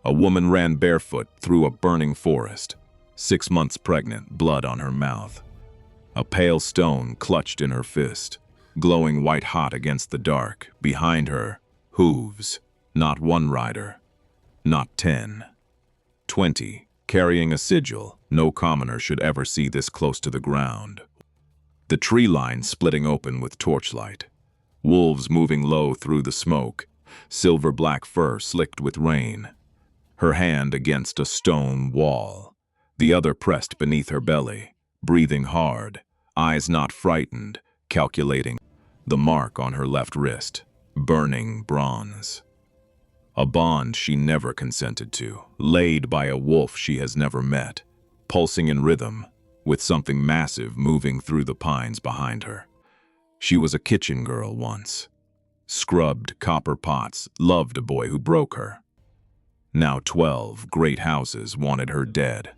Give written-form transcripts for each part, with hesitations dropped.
A woman ran barefoot through a burning forest, 6 months pregnant, blood on her mouth. A pale stone clutched in her fist, glowing white-hot against the dark. Behind her, hooves. Not one rider. Not 10. 20, carrying a sigil. No commoner should ever see this close to the ground. The tree line splitting open with torchlight. Wolves moving low through the smoke, silver-black fur slicked with rain. Her hand against a stone wall, the other pressed beneath her belly, breathing hard, eyes not frightened, calculating. The mark on her left wrist, burning bronze. A bond she never consented to, laid by a wolf she has never met, pulsing in rhythm, with something massive moving through the pines behind her. She was a kitchen girl once. Scrubbed copper pots, loved a boy who broke her. Now 12 great houses wanted her dead,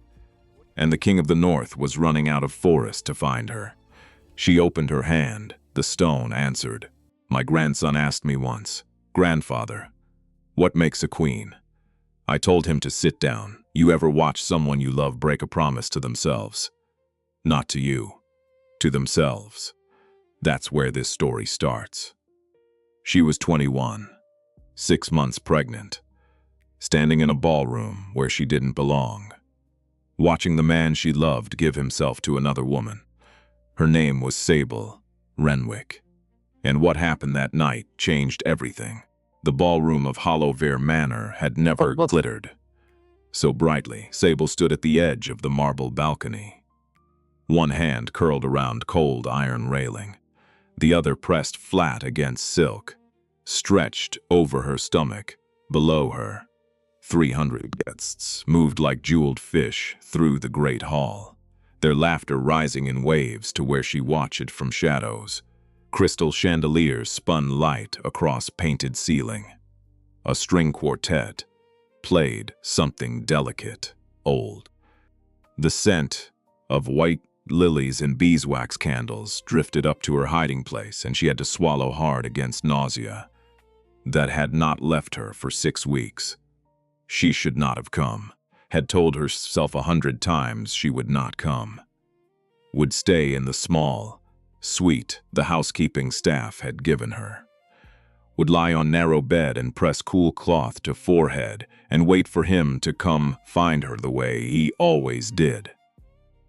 and the king of the north was running out of forest to find her. She opened her hand. The stone answered. My grandson asked me once, "Grandfather, what makes a queen?" I told him to sit down. You ever watch someone you love break a promise to themselves? Not to you, to themselves. That's where this story starts. She was 21, 6 months pregnant, standing in a ballroom where she didn't belong, watching the man she loved give himself to another woman. Her name was Sable Renwick, and what happened that night changed everything. The ballroom of Hollowvere Manor had never glittered so brightly. Sable stood at the edge of the marble balcony, one hand curled around cold iron railing, the other pressed flat against silk, stretched over her stomach. Below her, 300 guests moved like jeweled fish through the great hall, their laughter rising in waves to where she watched from shadows. Crystal chandeliers spun light across painted ceiling. A string quartet played something delicate, old. The scent of white lilies and beeswax candles drifted up to her hiding place, and she had to swallow hard against nausea that had not left her for 6 weeks. She should not have come, had told herself 100 times she would not come. Would stay in the small suite the housekeeping staff had given her. Would lie on narrow bed and press cool cloth to forehead and wait for him to come find her the way he always did,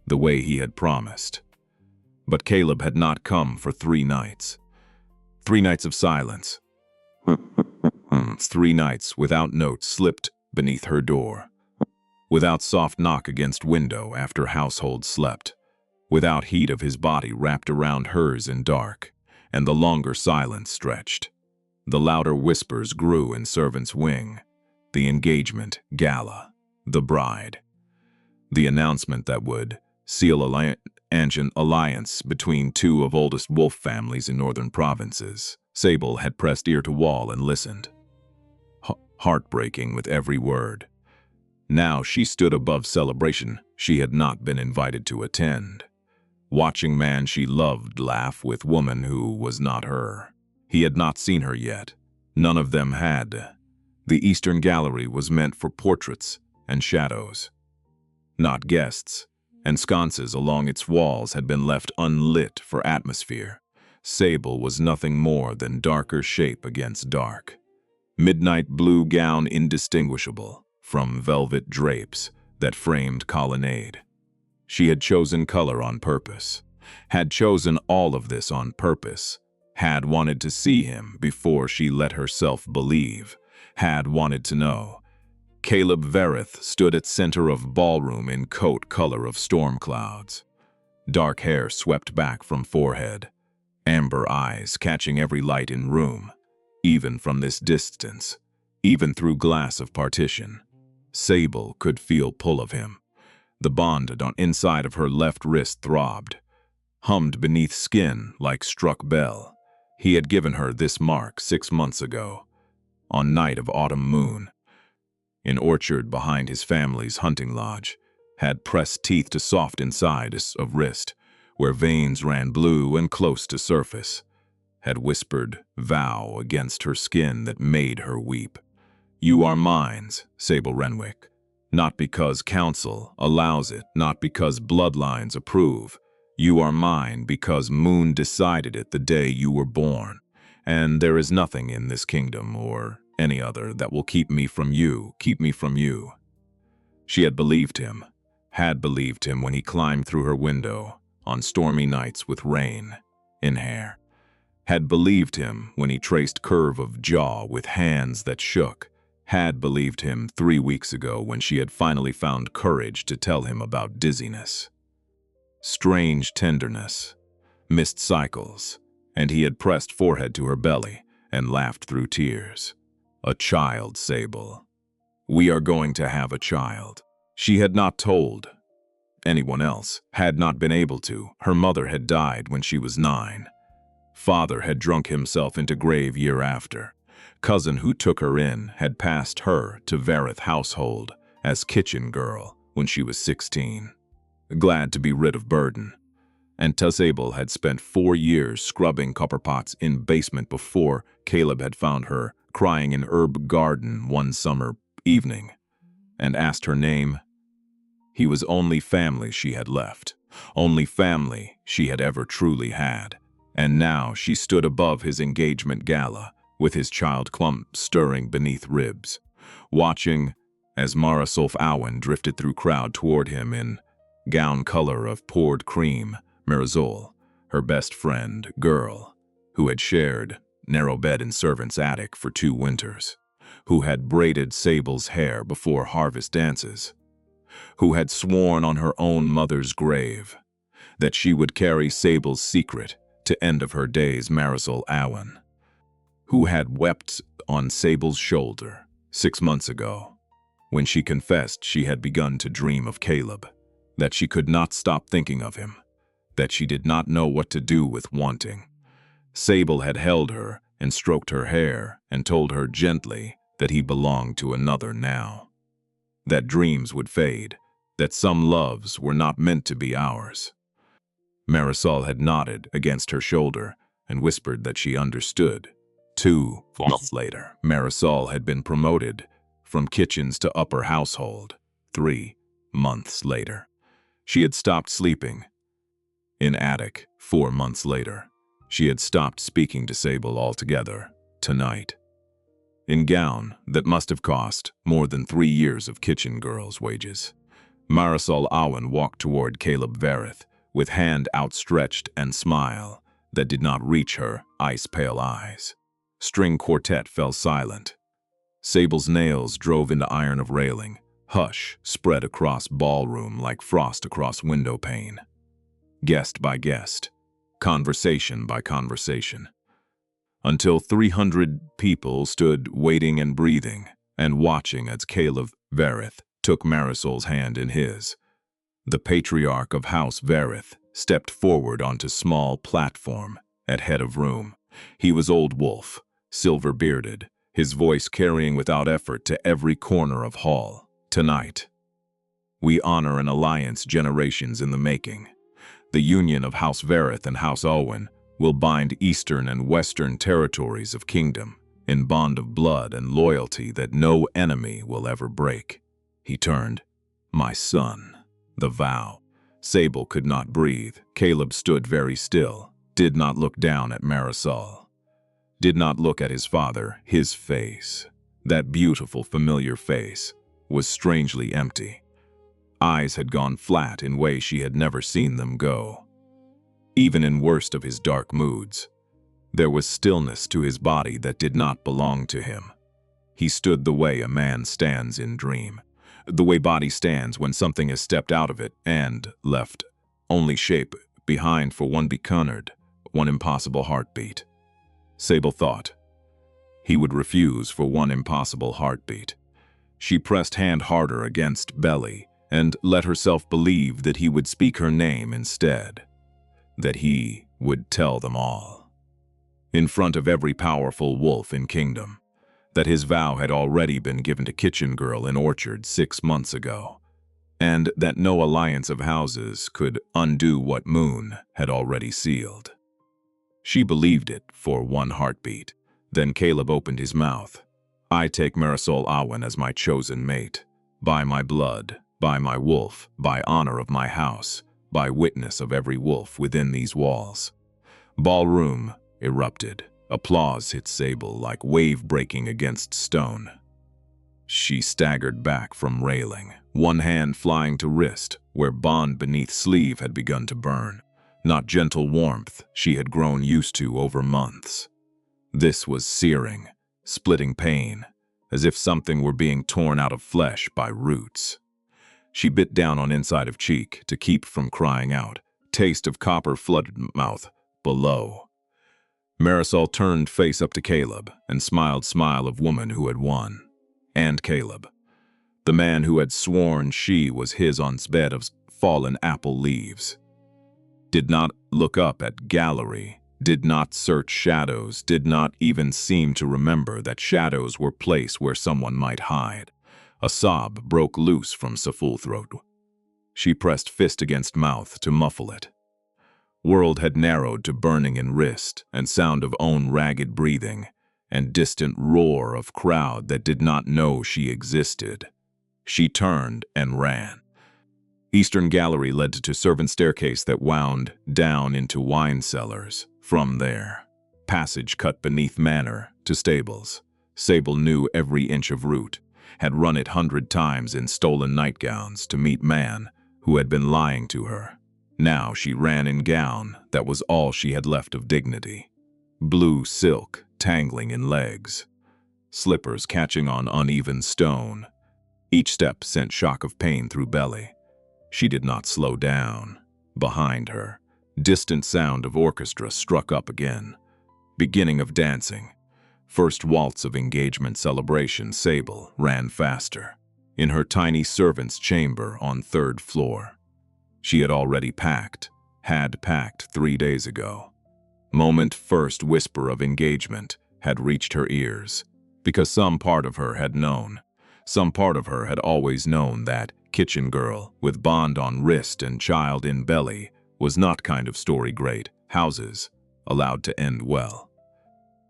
the way he had promised. But Caleb had not come for 3 nights. 3 nights of silence. 3 nights without note slipped beneath her door, without soft knock against window after household slept, without heat of his body wrapped around hers in dark, and the longer silence stretched. The louder whispers grew in servant's wing, the engagement gala, the bride, the announcement that would seal an alliance between 2 of oldest wolf families in northern provinces. Sable had pressed ear to wall and listened, heartbreaking with every word. Now she stood above celebration she had not been invited to attend, watching man she loved laugh with woman who was not her. He had not seen her yet. None of them had. The Eastern Gallery was meant for portraits and shadows, not guests, and sconces along its walls had been left unlit for atmosphere. Sable was nothing more than darker shape against dark. Midnight blue gown indistinguishable from velvet drapes that framed colonnade. She had chosen color on purpose, had chosen all of this on purpose, had wanted to see him before she let herself believe, had wanted to know. Caleb Verith stood at center of ballroom in coat color of storm clouds. Dark hair swept back from forehead, amber eyes catching every light in room, even from this distance, even through glass of partition. Sable could feel pull of him. The bond on inside of her left wrist throbbed, hummed beneath skin like struck bell. He had given her this mark 6 months ago, on night of autumn moon, in orchard behind his family's hunting lodge, had pressed teeth to soft inside of wrist, where veins ran blue and close to surface, had whispered vow against her skin that made her weep. You are mine, Sable Renwick. Not because council allows it, not because bloodlines approve. You are mine because Moon decided it the day you were born. And there is nothing in this kingdom or any other that will keep me from you. She had believed him when he climbed through her window on stormy nights with rain in hair. Had believed him when he traced curve of jaw with hands that shook. Had believed him 3 weeks ago when she had finally found courage to tell him about dizziness. Strange tenderness, missed cycles, and he had pressed forehead to her belly and laughed through tears. A child, Sable. We are going to have a child. She had not told anyone else, had not been able to. Her mother had died when she was 9. Father had drunk himself into grave year after. Cousin who took her in had passed her to Verith household as kitchen girl when she was 16. Glad to be rid of burden. And Sable had spent 4 years scrubbing copper pots in basement before Caleb had found her crying in herb garden one summer evening and asked her name. He was only family she had left, only family she had ever truly had. And now she stood above his engagement gala, with his child clump stirring beneath ribs, watching as Marisol Owen drifted through crowd toward him in gown color of poured cream. Marisol, her best friend, girl, who had shared narrow bed in servant's attic for 2 winters, who had braided Sable's hair before harvest dances, who had sworn on her own mother's grave that she would carry Sable's secret to end of her days. Marisol Owen, who had wept on Sable's shoulder 6 months ago, when she confessed she had begun to dream of Caleb, that she could not stop thinking of him, that she did not know what to do with wanting. Sable had held her and stroked her hair and told her gently that he belonged to another now, that dreams would fade, that some loves were not meant to be ours. Marisol had nodded against her shoulder and whispered that she understood. 2 months later, Marisol had been promoted from kitchens to upper household. 3 months later, she had stopped sleeping in attic. 4 months later, she had stopped speaking to Sable altogether. Tonight, in gown that must have cost more than 3 years of kitchen girl's wages, Marisol Owen walked toward Caleb Verith with hand outstretched and smile that did not reach her ice-pale eyes. String quartet fell silent. Sable's nails drove into iron of railing. Hush spread across ballroom like frost across window pane. Guest by guest, conversation by conversation, until 300 people stood waiting and breathing and watching as Caleb Verith took Marisol's hand in his. The patriarch of House Verith stepped forward onto small platform at head of room. He was old wolf, silver-bearded, his voice carrying without effort to every corner of hall. Tonight, we honor an alliance generations in the making. The union of House Verith and House Owen will bind eastern and western territories of kingdom in bond of blood and loyalty that no enemy will ever break. He turned. My son. The vow. Sable could not breathe. Caleb stood very still, did not look down at Marisol, did not look at his father. His face, that beautiful familiar face, was strangely empty. Eyes had gone flat in ways she had never seen them go. Even in worst of his dark moods, there was stillness to his body that did not belong to him. He stood the way a man stands in dream, the way body stands when something has stepped out of it and left only shape behind for one becunnered, one impossible heartbeat. Sable thought he would refuse for one impossible heartbeat. She pressed hand harder against belly and let herself believe that he would speak her name instead, that he would tell them all, in front of every powerful wolf in kingdom, that his vow had already been given to kitchen girl in orchard 6 months ago, and that no alliance of houses could undo what Moon had already sealed. She believed it for one heartbeat. Then Caleb opened his mouth. I take Marisol Awen as my chosen mate. By my blood, by my wolf, by honor of my house, by witness of every wolf within these walls. Ballroom erupted. Applause hit Sable like wave breaking against stone. She staggered back from railing, one hand flying to wrist, where bond beneath sleeve had begun to burn. Not gentle warmth she had grown used to over months. This was searing, splitting pain, as if something were being torn out of flesh by roots. She bit down on inside of cheek to keep from crying out, taste of copper flooded mouth below. Marisol turned face up to Caleb and smiled smile of woman who had won. And Caleb, the man who had sworn she was his on bed of fallen apple leaves. Did not look up at gallery, did not search shadows, did not even seem to remember that shadows were place where someone might hide. A sob broke loose from Saful's throat. She pressed fist against mouth to muffle it. World had narrowed to burning in wrist and sound of own ragged breathing and distant roar of crowd that did not know she existed. She turned and ran. Eastern gallery led to servant staircase that wound down into wine cellars. From there, passage cut beneath manor to stables. Sable knew every inch of route, had run it 100 times in stolen nightgowns to meet man who had been lying to her. Now she ran in gown that was all she had left of dignity. Blue silk tangling in legs, slippers catching on uneven stone. Each step sent shock of pain through belly. She did not slow down. Behind her, distant sound of orchestra struck up again. Beginning of dancing. First waltz of engagement celebration. Sable ran faster. In her tiny servant's chamber on 3rd floor. She had already packed, had packed 3 days ago. Moment first whisper of engagement had reached her ears, because some part of her had known. Some part of her had always known that kitchen girl with bond on wrist and child in belly was not kind of story great houses allowed to end well.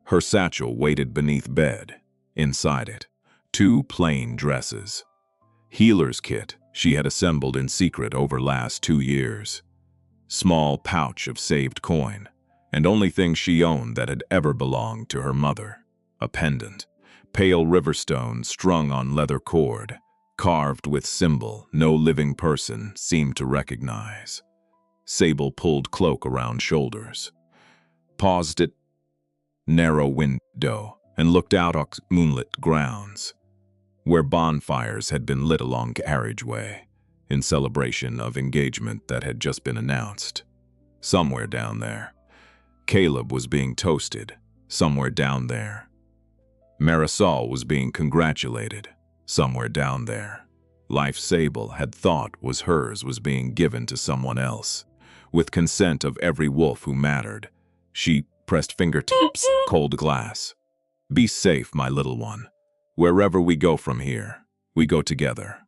Her satchel waited beneath bed. Inside it, 2 plain dresses. Healer's kit she had assembled in secret over last 2 years. Small pouch of saved coin, and only thing she owned that had ever belonged to her mother. A pendant, pale riverstone strung on leather cord, carved with symbol no living person seemed to recognize. Sable pulled cloak around shoulders, paused at narrow window, and looked out on moonlit grounds, where bonfires had been lit along carriageway, in celebration of engagement that had just been announced. Somewhere down there, Caleb was being toasted. Somewhere down there, Marisol was being congratulated. Somewhere down there, life Sable had thought was hers was being given to someone else. With consent of every wolf who mattered, she pressed fingertips, cold glass. Be safe, my little one. Wherever we go from here, we go together.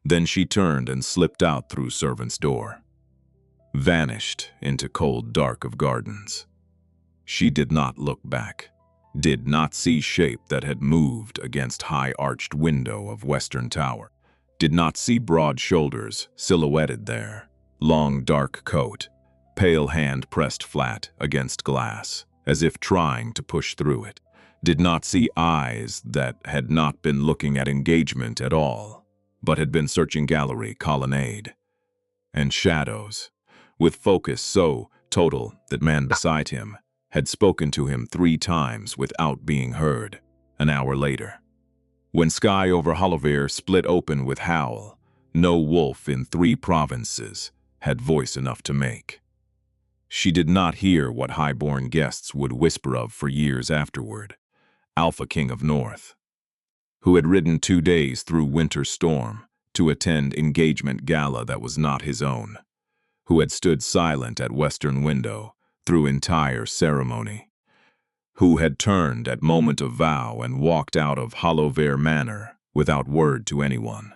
Then she turned and slipped out through servant's door. Vanished into cold dark of gardens. She did not look back. Did not see shape that had moved against high-arched window of western tower. Did not see broad shoulders silhouetted there. Long dark coat, pale hand pressed flat against glass, as if trying to push through it. Did not see eyes that had not been looking at engagement at all, but had been searching gallery colonnade. And shadows, with focus so total that man beside him had spoken to him 3 times without being heard. An hour later, when sky over Hollowvere split open with howl, no wolf in 3 provinces had voice enough to make. She did not hear what high-born guests would whisper of for years afterward. Alphaking of North, who had ridden 2 days through winter storm to attend engagement gala that was not his own, who had stood silent at western window through entire ceremony, who had turned at moment of vow and walked out of Hollowvere Manor without word to anyone,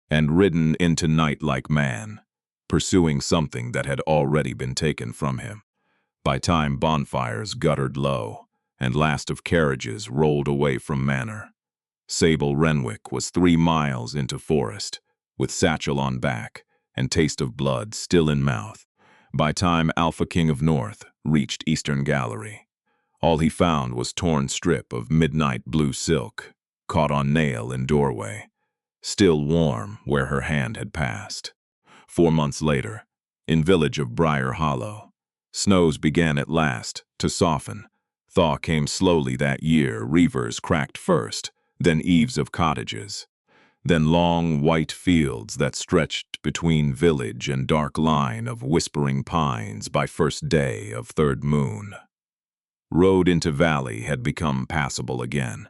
and ridden into night like man, pursuing something that had already been taken from him. By time bonfires guttered low, and last of carriages rolled away from manor. Sable Renwick was 3 miles into forest, with satchel on back and taste of blood still in mouth, by time Alphaking of North reached Eastern Gallery. All he found was torn strip of midnight blue silk, caught on nail in doorway, still warm where her hand had passed. 4 months later, in village of Briar Hollow, snows began at last to soften. Thaw came slowly that year. Reavers cracked first, then eaves of cottages, then long white fields that stretched between village and dark line of whispering pines by first day of third moon. Road into valley had become passable again,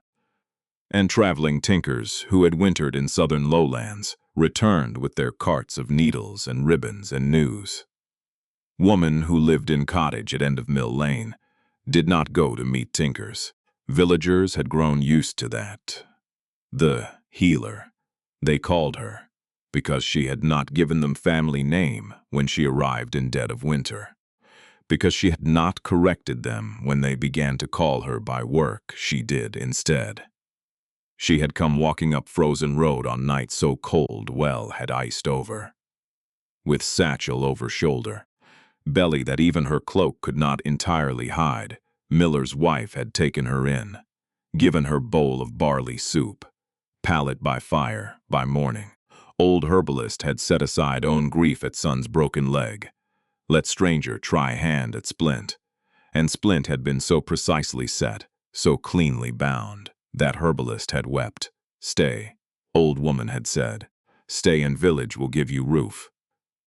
and traveling tinkers who had wintered in southern lowlands returned with their carts of needles and ribbons and news. Woman who lived in cottage at end of Mill Lane did not go to meet tinkers. Villagers had grown used to that. The healer, they called her, because she had not given them family name when she arrived in dead of winter. Because she had not corrected them when they began to call her by work, she did instead. She had come walking up frozen road on night so cold well had iced over. With satchel over shoulder, belly that even her cloak could not entirely hide, Miller's wife had taken her in, given her bowl of barley soup, pallet by fire, by morning. Old herbalist had set aside own grief at son's broken leg. Let stranger try hand at splint. And splint had been so precisely set, so cleanly bound, that herbalist had wept. Stay, old woman had said. Stay and village will give you roof.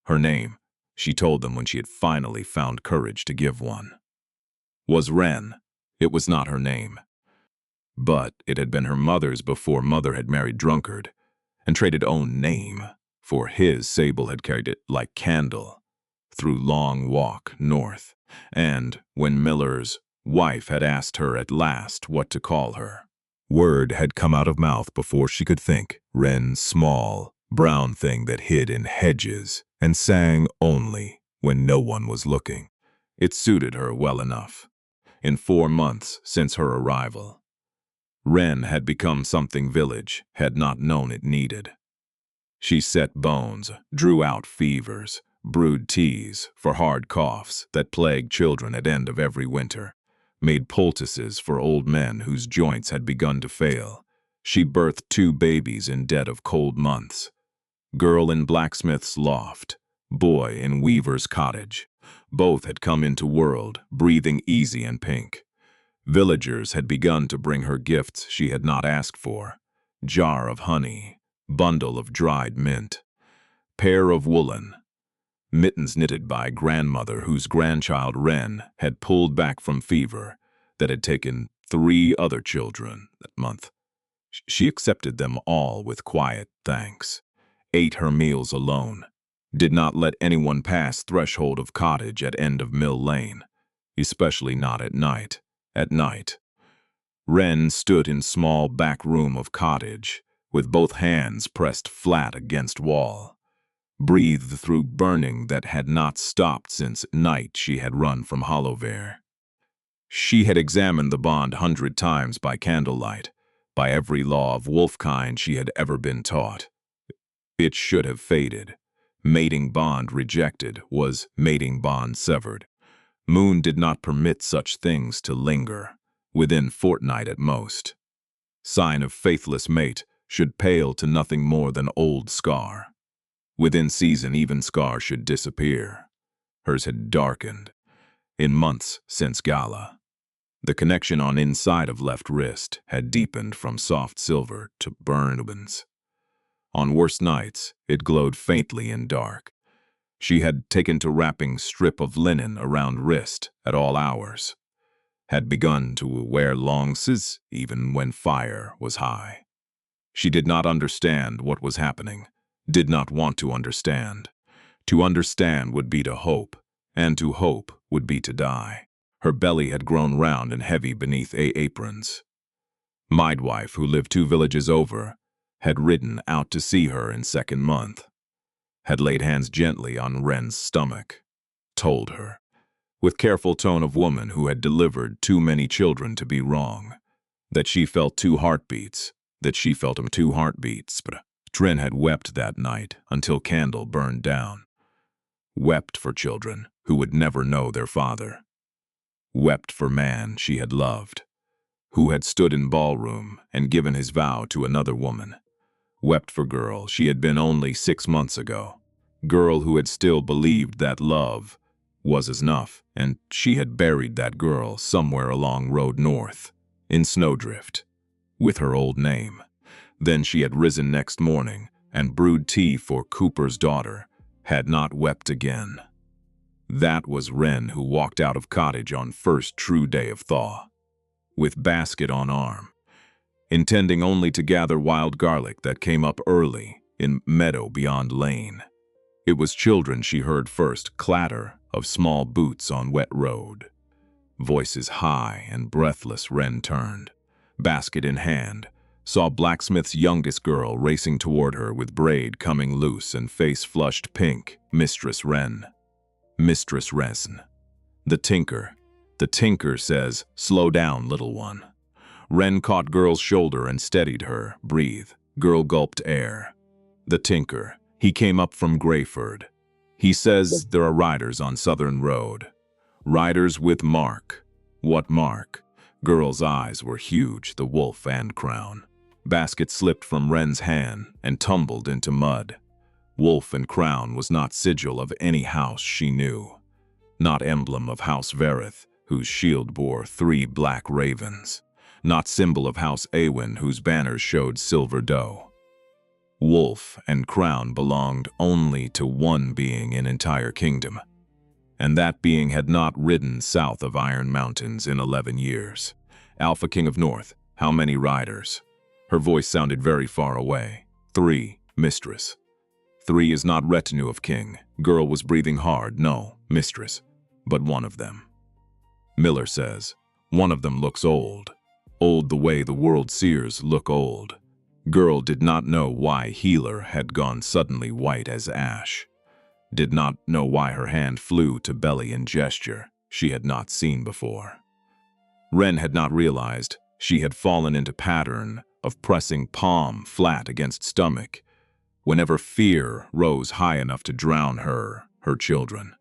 Her name, she told them when she had finally found courage to give one, was Wren. It was not her name, but it had been her mother's before mother had married drunkard, and traded own name, for his Sable had carried it like candle through long walk north, and when Miller's wife had asked her at last what to call her, word had come out of mouth before she could think. Wren, small, brown thing that hid in hedges and sang only when no one was looking. It suited her well enough. In 4 months since her arrival, Wren had become something village had not known it needed. She set bones, drew out fevers, brewed teas for hard coughs that plagued children at end of every winter, made poultices for old men whose joints had begun to fail. She birthed 2 babies in dead of cold months. Girl in blacksmith's loft, boy in weaver's cottage. Both had come into world, breathing easy and pink. Villagers had begun to bring her gifts she had not asked for. Jar of honey, bundle of dried mint, pair of woolen, mittens knitted by grandmother whose grandchild Wren had pulled back from fever that had taken 3 other children that month. She accepted them all with quiet thanks, ate her meals alone, did not let anyone pass threshold of cottage at end of Mill Lane, especially not at night. At night, Wren stood in small back room of cottage, with both hands pressed flat against wall, breathed through burning that had not stopped since night she had run from Hollowvere. She had examined the bond 100 times by candlelight, by every law of wolfkind she had ever been taught. It should have faded. Mating bond rejected was mating bond severed. Moon did not permit such things to linger, within fortnight at most. Sign of faithless mate should pale to nothing more than old scar. Within season even scar should disappear. Hers had darkened, in months since gala. The connection on inside of left wrist had deepened from soft silver to burned ribbons. On worse nights, it glowed faintly in dark. She had taken to wrapping strip of linen around wrist at all hours, had begun to wear long sis even when fire was high. She did not understand what was happening, did not want to understand. To understand would be to hope, and to hope would be to die. Her belly had grown round and heavy beneath aprons. Midwife, who lived 2 villages over, had ridden out to see her in 2nd month, had laid hands gently on Wren's stomach, told her, with careful tone of woman who had delivered too many children to be wrong. That she felt two heartbeats, but Trin had wept that night until candle burned down. Wept for children who would never know their father. Wept for man she had loved, who had stood in ballroom and given his vow to another woman. Wept for girl she had been only 6 months ago. Girl who had still believed that love was enough, and she had buried that girl somewhere along Road North, in Snowdrift, with her old name. Then she had risen next morning and brewed tea for Cooper's daughter, had not wept again. That was Wren who walked out of cottage on first true day of thaw, with basket on arm, intending only to gather wild garlic that came up early in meadow beyond lane. It was children she heard first, clatter of small boots on wet road. Voices high and breathless, Wren turned, basket in hand, saw blacksmith's youngest girl racing toward her with braid coming loose and face flushed pink. Mistress Wren. Mistress Wren. The tinker says, "Slow down, little one." Wren caught girl's shoulder and steadied her. Breathe. Girl gulped air. The tinker. He came up from Grayford. He says there are riders on Southern Road. Riders with mark. What mark? Girl's eyes were huge, the wolf and crown. Basket slipped from Wren's hand and tumbled into mud. Wolf and crown was not sigil of any house she knew. Not emblem of House Verith, whose shield bore 3 black ravens. Not symbol of House Awen, whose banners showed silver doe. Wolf and crown belonged only to one being in entire kingdom, and that being had not ridden south of Iron Mountains in 11 years. Alphaking of North, how many riders? Her voice sounded very far away. 3, mistress. 3 is not retinue of king. Girl was breathing hard. No, mistress, but one of them. Miller says, one of them looks old. Old the way the world seers look old. Girl did not know why Healer had gone suddenly white as ash. Did not know why her hand flew to belly in gesture she had not seen before. Wren had not realized she had fallen into pattern of pressing palm flat against stomach whenever fear rose high enough to drown her children,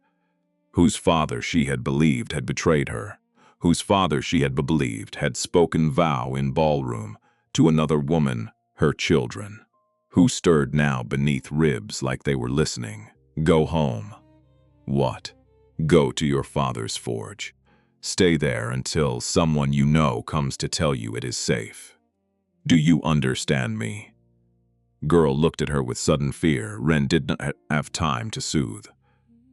whose father she had believed had betrayed her, whose father she had believed had spoken vow in ballroom to another woman, her children, who stirred now beneath ribs like they were listening. Go home. What? Go to your father's forge. Stay there until someone you know comes to tell you it is safe. Do you understand me? Girl looked at her with sudden fear. Wren did not have time to soothe.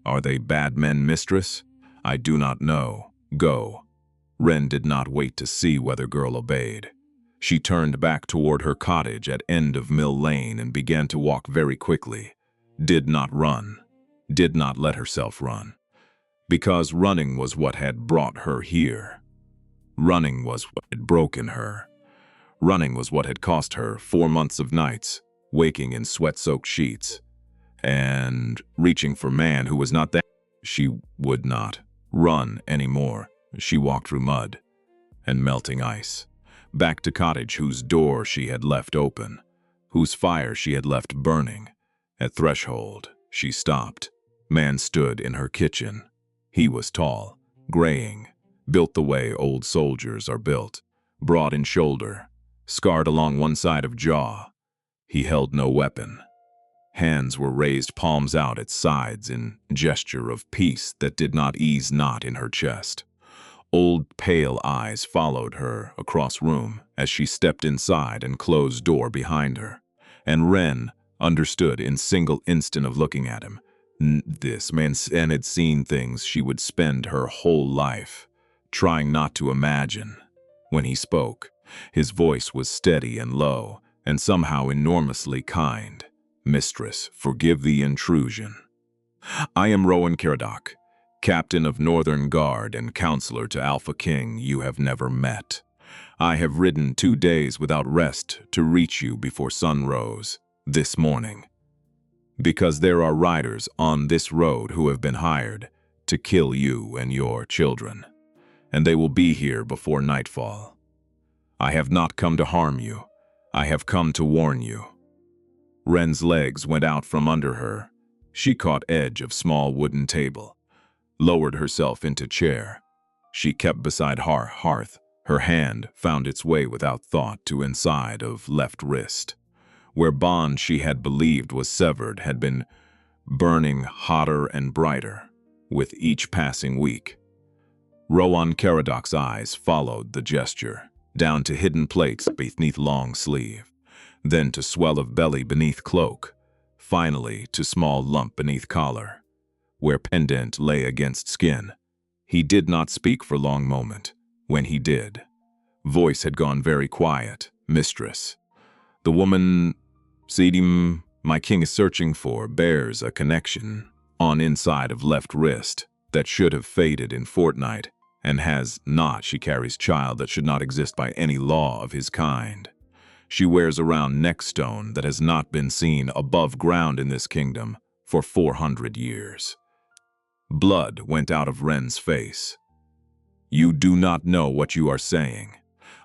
Are they bad men, mistress? I do not know. Go. Wren did not wait to see whether girl obeyed. She turned back toward her cottage at end of Mill Lane and began to walk very quickly. Did not run. Did not let herself run. Because running was what had brought her here. Running was what had broken her. Running was what had cost her 4 months of nights, waking in sweat-soaked sheets, and reaching for man who was not there. She would not run anymore. She walked through mud and melting ice, back to cottage whose door she had left open, whose fire she had left burning. At threshold, she stopped. Man stood in her kitchen. He was tall, graying, built the way old soldiers are built, broad in shoulder, scarred along one side of jaw. He held no weapon. Hands were raised, palms out at sides in gesture of peace that did not ease knot in her chest. Old pale eyes followed her across room as she stepped inside and closed door behind her. And Wren understood in single instant of looking at him. This man had seen things she would spend her whole life trying not to imagine. When he spoke, his voice was steady and low, and somehow enormously kind. Mistress, forgive the intrusion. I am Rowan Caradoc, captain of Northern Guard and counselor to Alphaking you have never met. I have ridden 2 days without rest to reach you before sun rose this morning. Because there are riders on this road who have been hired to kill you and your children, and they will be here before nightfall. I have not come to harm you. I have come to warn you." Wren's legs went out from under her. She caught edge of small wooden table, lowered herself into chair. She kept beside hearth. Her hand found its way without thought to inside of left wrist, where bond she had believed was severed had been burning hotter and brighter with each passing week. Rowan Caradoc's eyes followed the gesture, down to hidden plates beneath long sleeve, then to swell of belly beneath cloak, finally to small lump beneath collar, where pendant lay against skin. He did not speak for long moment. When he did, voice had gone very quiet. "Mistress, the woman Sedim my king is searching for bears a connection on inside of left wrist that should have faded in fortnight, and has not. She carries child that should not exist by any law of his kind. She wears around neck stone that has not been seen above ground in this kingdom for 400 years. Blood went out of Wren's face. "You do not know what you are saying.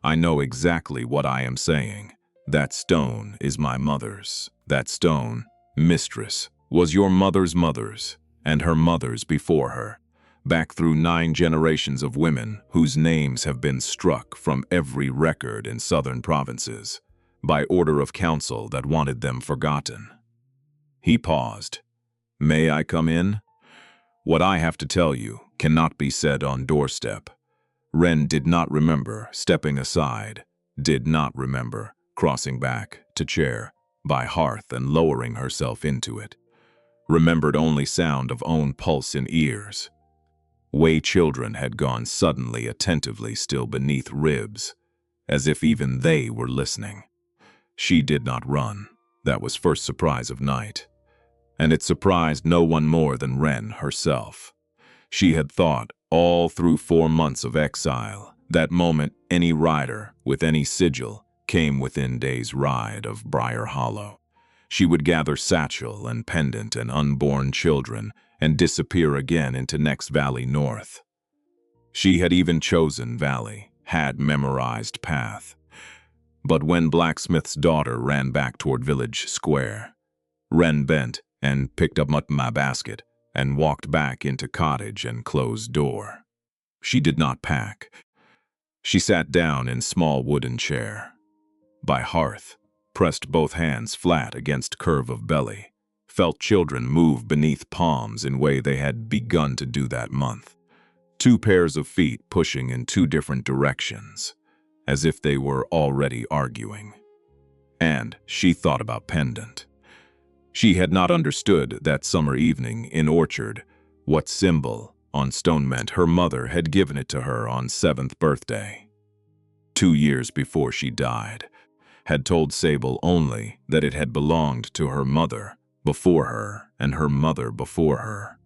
I know exactly what I am saying. That stone is my mother's. That stone, mistress, was your mother's, and her mother's before her, back through 9 generations of women whose names have been struck from every record in southern provinces, by order of council that wanted them forgotten." He paused. "May I come in? What I have to tell you cannot be said on doorstep." Wren did not remember stepping aside, did not remember crossing back to chair by hearth and lowering herself into it. Remembered only sound of own pulse in ears. Way children had gone suddenly attentively still beneath ribs, as if even they were listening. She did not run. That was first surprise of night, and it surprised no one more than Wren herself. She had thought all through 4 months of exile, that moment any rider with any sigil came within days' ride of Briar Hollow. She would gather satchel and pendant and unborn children and disappear again into next valley north. She had even chosen valley, had memorized path. But when blacksmith's daughter ran back toward village square, Wren bent and picked up my basket and walked back into cottage and closed door. She did not pack. She sat down in small wooden chair by hearth, pressed both hands flat against curve of belly, felt children move beneath palms in way they had begun to do that month. 2 pairs of feet pushing in 2 different directions, as if they were already arguing. And she thought about pendant. She had not understood that summer evening in orchard what symbol on stone meant. Her mother had given it to her on 7th birthday. 2 years before she died, had told Sable only that it had belonged to her mother before her and her mother before her,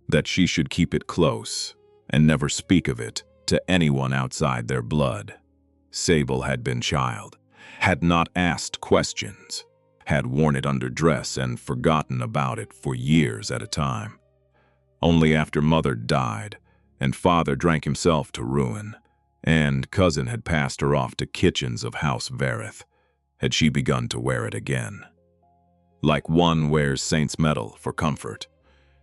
that she should keep it close and never speak of it to anyone outside their blood. Sable had been child, had not asked questions, had worn it under dress and forgotten about it for years at a time. Only after mother died and father drank himself to ruin, and cousin had passed her off to kitchens of House Verith, had she begun to wear it again. Like one wears saint's medal for comfort,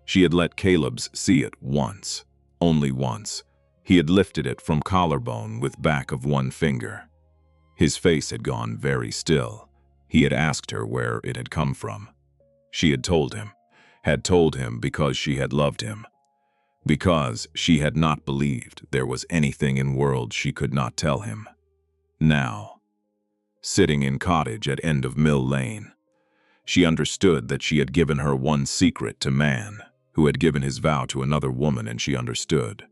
she had let Caleb's see it once, only once. He had lifted it from collarbone with back of one finger. His face had gone very still. He had asked her where it had come from. She had told him because she had loved him, because she had not believed there was anything in world she could not tell him. Now, sitting in cottage at end of Mill Lane, she understood that she had given her one secret to man, who had given his vow to another woman, and she understood.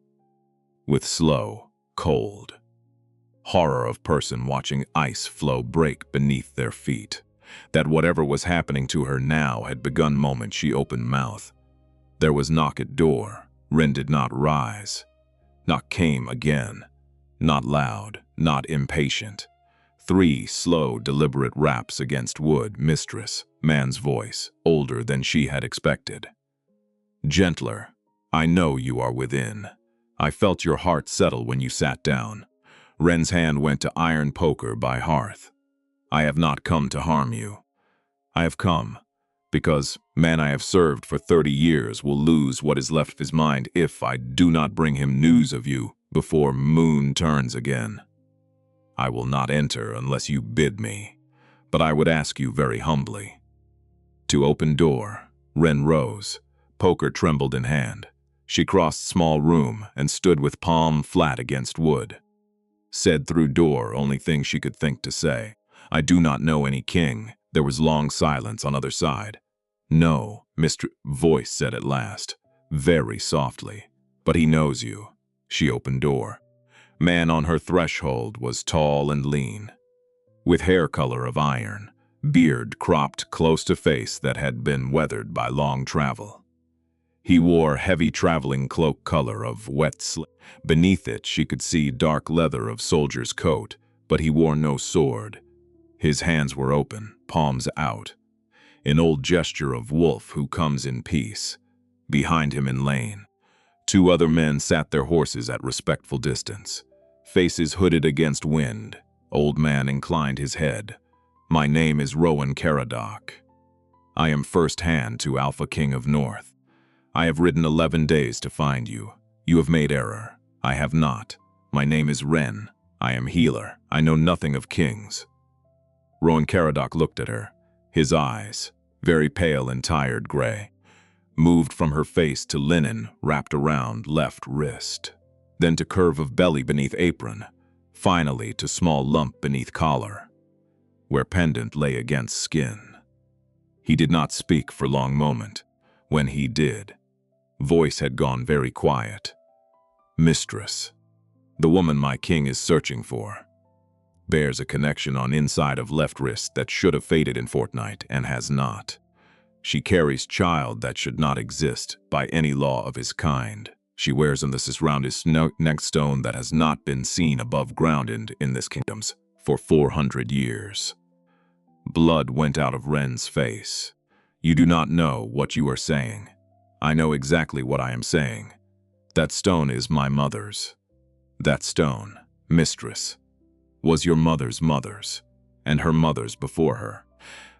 With slow, cold horror of person watching ice flow break beneath their feet, that whatever was happening to her now had begun moment she opened mouth. There was knock at door. Wren did not rise. Knock came again, not loud, not impatient. 3 slow, deliberate raps against wood. Mistress, man's voice, older than she had expected. Gentler, I know you are within. I felt your heart settle when you sat down. Ren's hand went to iron poker by hearth. I have not come to harm you. I have come because man I have served for 30 years will lose what is left of his mind if I do not bring him news of you before moon turns again. I will not enter unless you bid me, but I would ask you very humbly. To open door, Ren rose, poker trembled in hand. She crossed small room and stood with palm flat against wood. Said through door only thing she could think to say. I do not know any king. There was long silence on other side. No, Mr. Voice said at last, very softly. But he knows you. She opened door. Man on her threshold was tall and lean, with hair color of iron, beard cropped close to face that had been weathered by long travel. He wore heavy traveling cloak color of wet sleep. Beneath it she could see dark leather of soldier's coat, but he wore no sword. His hands were open, palms out, an old gesture of wolf who comes in peace. Behind him in lane, 2 other men sat their horses at respectful distance, faces hooded against wind. Old man inclined his head. My name is Rowan Caradoc. I am first hand to Alphaking of North. I have ridden 11 days to find you. You have made error. I have not. My name is Ren. I am healer. I know nothing of kings. Rowan Caradoc looked at her. His eyes, very pale and tired gray, moved from her face to linen wrapped around left wrist, then to curve of belly beneath apron, finally to small lump beneath collar, where pendant lay against skin. He did not speak for long moment. When he did, voice had gone very quiet. Mistress, the woman my king is searching for, bears a connection on inside of left wrist that should have faded in fortnight and has not. She carries child that should not exist by any law of his kind. She wears on this round his neck stone that has not been seen above ground in this kingdoms for 400 years. Blood went out of Ren's face. You do not know what you are saying. I know exactly what I am saying. That stone is my mother's. That stone, mistress, was your mother's, and her mother's before her.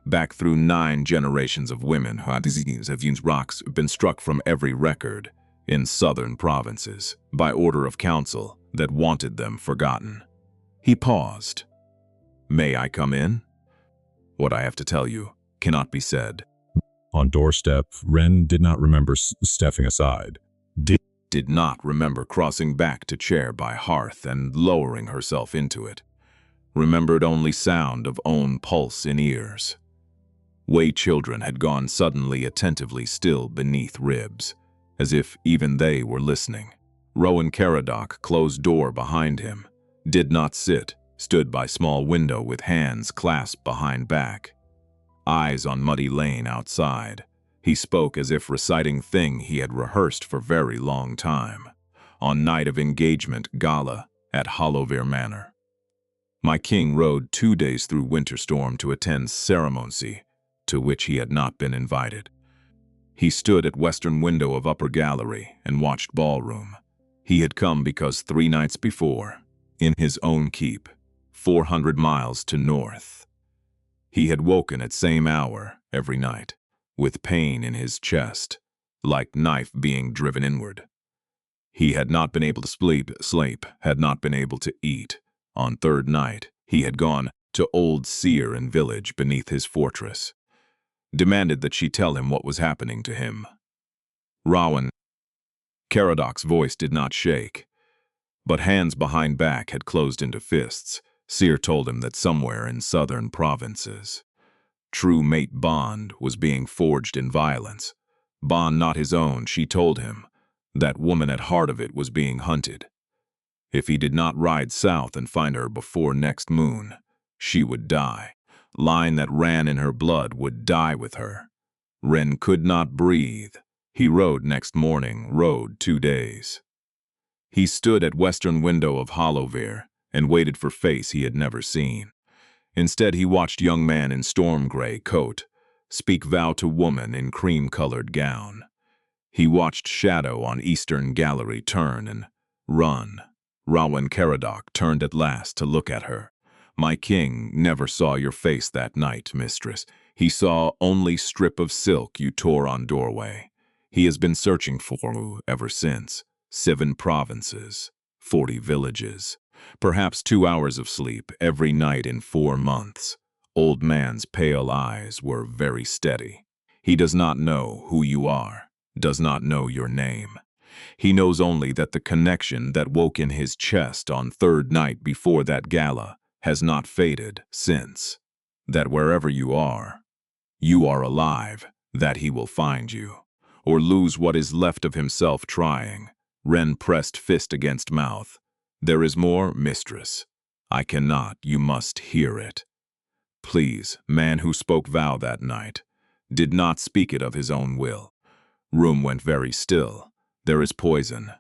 Back through 9 generations of women who had disease have used rocks been struck from every record in southern provinces by order of council that wanted them forgotten. He paused. May I come in? What I have to tell you cannot be said. On doorstep, Ren did not remember stepping aside. Did not remember crossing back to chair by hearth and lowering herself into it. Remembered only sound of own pulse in ears. Way children had gone suddenly attentively still beneath ribs, as if even they were listening. Rowan Caradoc closed door behind him, did not sit, stood by small window with hands clasped behind back. Eyes on muddy lane outside. He spoke as if reciting thing he had rehearsed for very long time. On night of engagement gala at Hollowvere Manor. My king rode 2 days through winter storm to attend ceremony to which he had not been invited. He stood at western window of upper gallery and watched ballroom. He had come because 3 nights before, in his own keep, 400 miles to north, he had woken at same hour every night, with pain in his chest, like knife being driven inward. He had not been able to sleep, had not been able to eat. On 3rd night, he had gone to old seer and village beneath his fortress, demanded that she tell him what was happening to him. Rowan Caradoc's voice did not shake, but hands behind back had closed into fists. Seer told him that somewhere in southern provinces, true mate bond was being forged in violence. Bond not his own, she told him. That woman at heart of it was being hunted. If he did not ride south and find her before next moon, she would die. Line that ran in her blood would die with her. Ren could not breathe. He rode next morning, rode 2 days. He stood at western window of Hollowvere and waited for face he had never seen. Instead he watched young man in storm gray coat speak vow to woman in cream-colored gown. He watched shadow on eastern gallery turn and run. Rowan Caradoc turned at last to look at her. "My king never saw your face that night, mistress. He saw only strip of silk you tore on doorway. He has been searching for you ever since. 7 provinces, 40 villages, perhaps 2 hours of sleep every night in 4 months. Old man's pale eyes were very steady. He does not know who you are, does not know your name. He knows only that the connection that woke in his chest on 3rd night before that gala has not faded since. That wherever you are alive, that he will find you, or lose what is left of himself trying." Ren pressed fist against mouth. "There is more, mistress. I cannot, you must hear it. Please, man who spoke vow that night, did not speak it of his own will." Room went very still. "There is poison,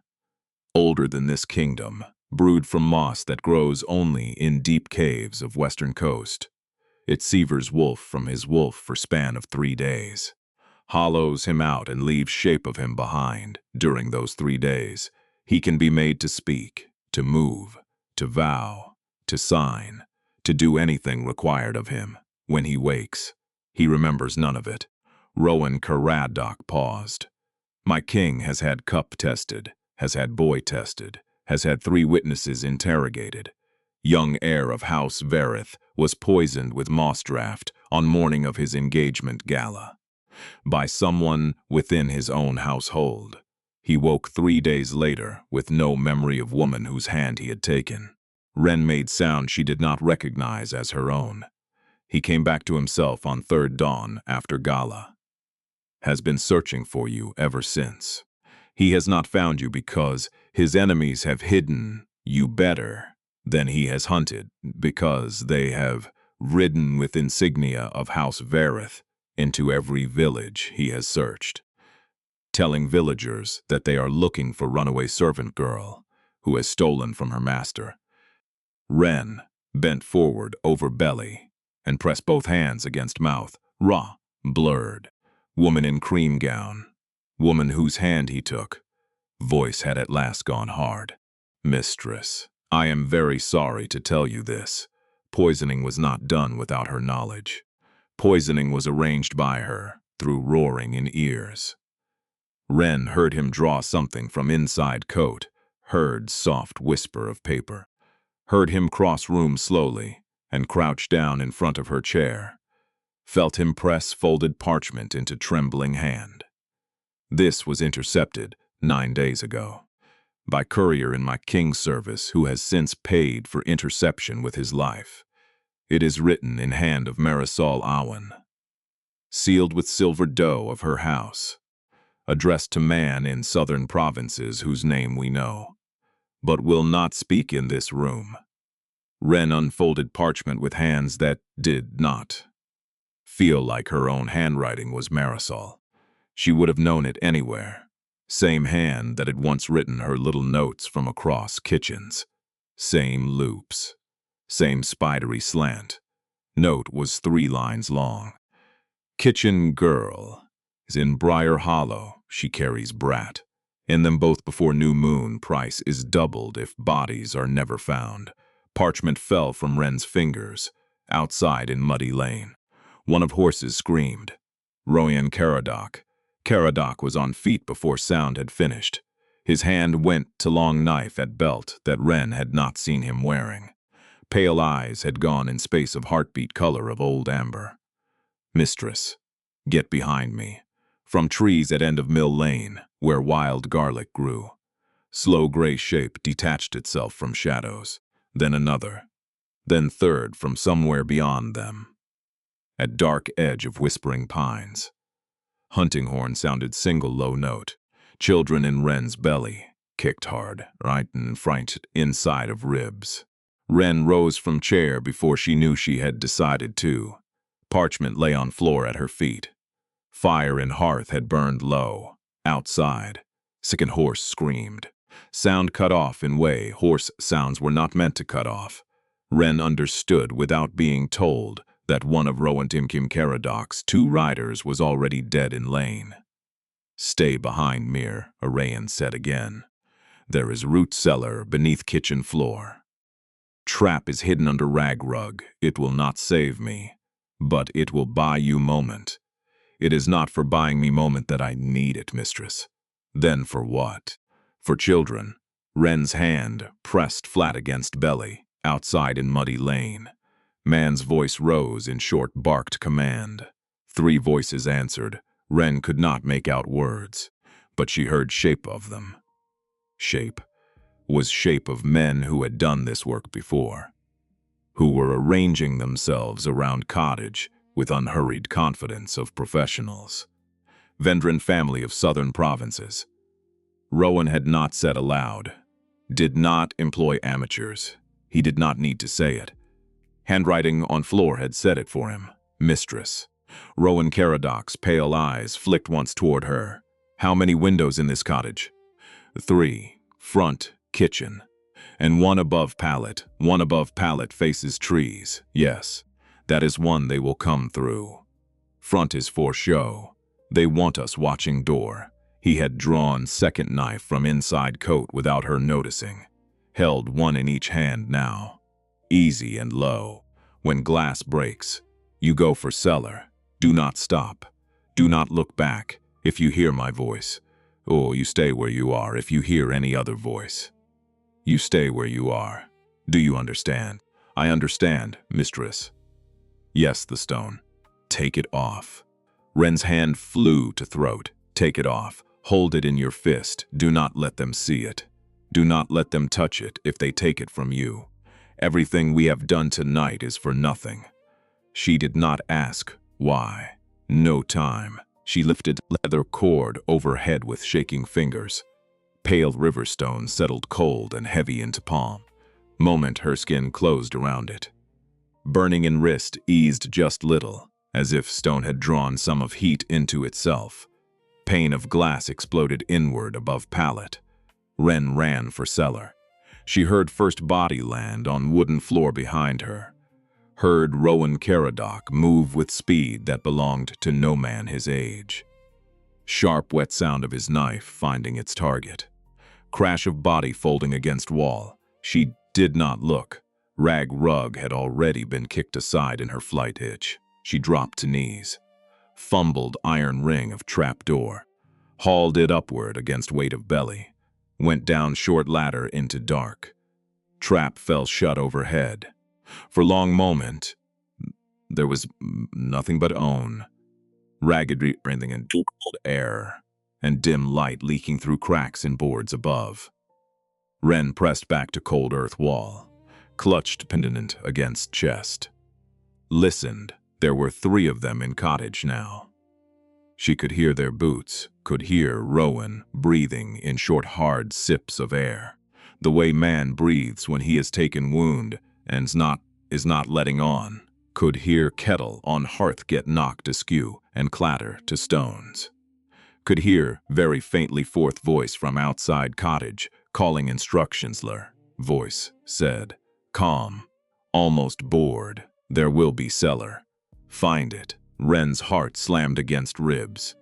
older than this kingdom, brewed from moss that grows only in deep caves of western coast. It severs wolf from his wolf for span of 3 days, hollows him out and leaves shape of him behind. During those 3 days, he can be made to speak, to move, to vow, to sign, to do anything required of him. When he wakes, he remembers none of it." Rowan Caradoc paused. "My king has had cup tested, has had boy tested, has had 3 witnesses interrogated. Young heir of House Verith was poisoned with moss draught on morning of his engagement gala, by someone within his own household. He woke 3 days later with no memory of woman whose hand he had taken. Ren made sound she did not recognize as her own. He came back to himself on 3rd dawn after gala. Has been searching for you ever since. He has not found you because his enemies have hidden you better than he has hunted, because they have ridden with insignia of House Verith into every village he has searched, telling villagers that they are looking for runaway servant girl who has stolen from her master." Ren bent forward over belly and pressed both hands against mouth. Raw, blurred. Woman in cream gown. Woman whose hand he took. Voice had at last gone hard. "Mistress, I am very sorry to tell you this. Poisoning was not done without her knowledge. Poisoning was arranged by her, through roaring in ears." Ren heard him draw something from inside coat, heard soft whisper of paper, heard him cross room slowly and crouch down in front of her chair, felt him press folded parchment into trembling hand. "This was intercepted 9 days ago, by courier in my king's service who has since paid for interception with his life. It is written in hand of Marisol Awen, sealed with silver dough of her house, addressed to man in southern provinces whose name we know, but will not speak in this room." Ren unfolded parchment with hands that did not feel like her own handwriting was Marisol. She would have known it anywhere. Same hand that had once written her little notes from across kitchens. Same loops. Same spidery slant. Note was 3 lines long. "Kitchen girl is in Briar Hollow. She carries brat. In them both before new moon. Price is doubled if bodies are never found." Parchment fell from Ren's fingers. Outside in Muddy Lane, one of horses screamed. Rowan Caradoc. Caradoc was on feet before sound had finished. His hand went to long knife at belt that Ren had not seen him wearing. Pale eyes had gone in space of heartbeat color of old amber. "Mistress, get behind me." From trees at end of Mill Lane, where wild garlic grew. Slow gray shape detached itself from shadows, then another, then third from somewhere beyond them. At dark edge of whispering pines. Hunting horn sounded single low note. Children in Ren's belly kicked hard, right in front inside of ribs. Ren rose from chair before she knew she had decided to. Parchment lay on floor at her feet. Fire in hearth had burned low. Outside, sickened horse screamed. Sound cut off in way horse sounds were not meant to cut off. Ren understood without being told that one of Rowan Timkim Caradoc's 2 riders was already dead in lane. Stay behind mirror, Arayan said again. There is root cellar beneath kitchen floor. Trap is hidden under rag rug. It will not save me, but it will buy you moment. It is not for buying me moment that I need it, mistress. Then for what? For children. Wren's hand pressed flat against belly, outside in muddy lane. Man's voice rose in short barked command. 3 voices answered. Wren could not make out words, but she heard shape of them. Shape was shape of men who had done this work before, who were arranging themselves around cottage with unhurried confidence of professionals. Vendran family of southern provinces. Rowan had not said aloud, did not employ amateurs. He did not need to say it. Handwriting on floor had said it for him. Mistress. Rowan Caradoc's pale eyes flicked once toward her. How many windows in this cottage? 3. Front, kitchen. And one above pallet. One above pallet faces trees. Yes, that is one they will come through. Front is for show. They want us watching door. He had drawn second knife from inside coat without her noticing. Held one in each hand now. Easy and low. When glass breaks, you go for cellar. Do not stop. Do not look back if you hear my voice. Oh, you stay where you are if you hear any other voice. You stay where you are. Do you understand? I understand, mistress. Yes, the stone. Take it off. Wren's hand flew to throat. Take it off. Hold it in your fist. Do not let them see it. Do not let them touch it if they take it from you. Everything we have done tonight is for nothing. She did not ask why. No time. She lifted leather cord overhead with shaking fingers. Pale river stone settled cold and heavy into palm. Moment her skin closed around it. Burning in wrist eased just little, as if stone had drawn some of heat into itself. Pane of glass exploded inward above pallet. Wren ran for cellar. She heard first body land on wooden floor behind her. Heard Rowan Caradoc move with speed that belonged to no man his age. Sharp wet sound of his knife finding its target. Crash of body folding against wall. She did not look. Rag rug had already been kicked aside in her flight hitch. She dropped to knees. Fumbled iron ring of trap door. Hauled it upward against weight of belly. Went down short ladder into dark. Trap fell shut overhead. For long moment, there was nothing but own. Ragged breathing in cold air, and dim light leaking through cracks in boards above. Wren pressed back to cold earth wall, clutched pendant against chest. Listened, there were 3 of them in cottage now. She could hear their boots, could hear Rowan breathing in short hard sips of air. The way man breathes when he has taken wound and is not letting on. Could hear kettle on hearth get knocked askew and clatter to stones. Could hear very faintly fourth voice from outside cottage calling instructions. Voice said, calm, almost bored, there will be cellar. Find it. Wren's heart slammed against ribs.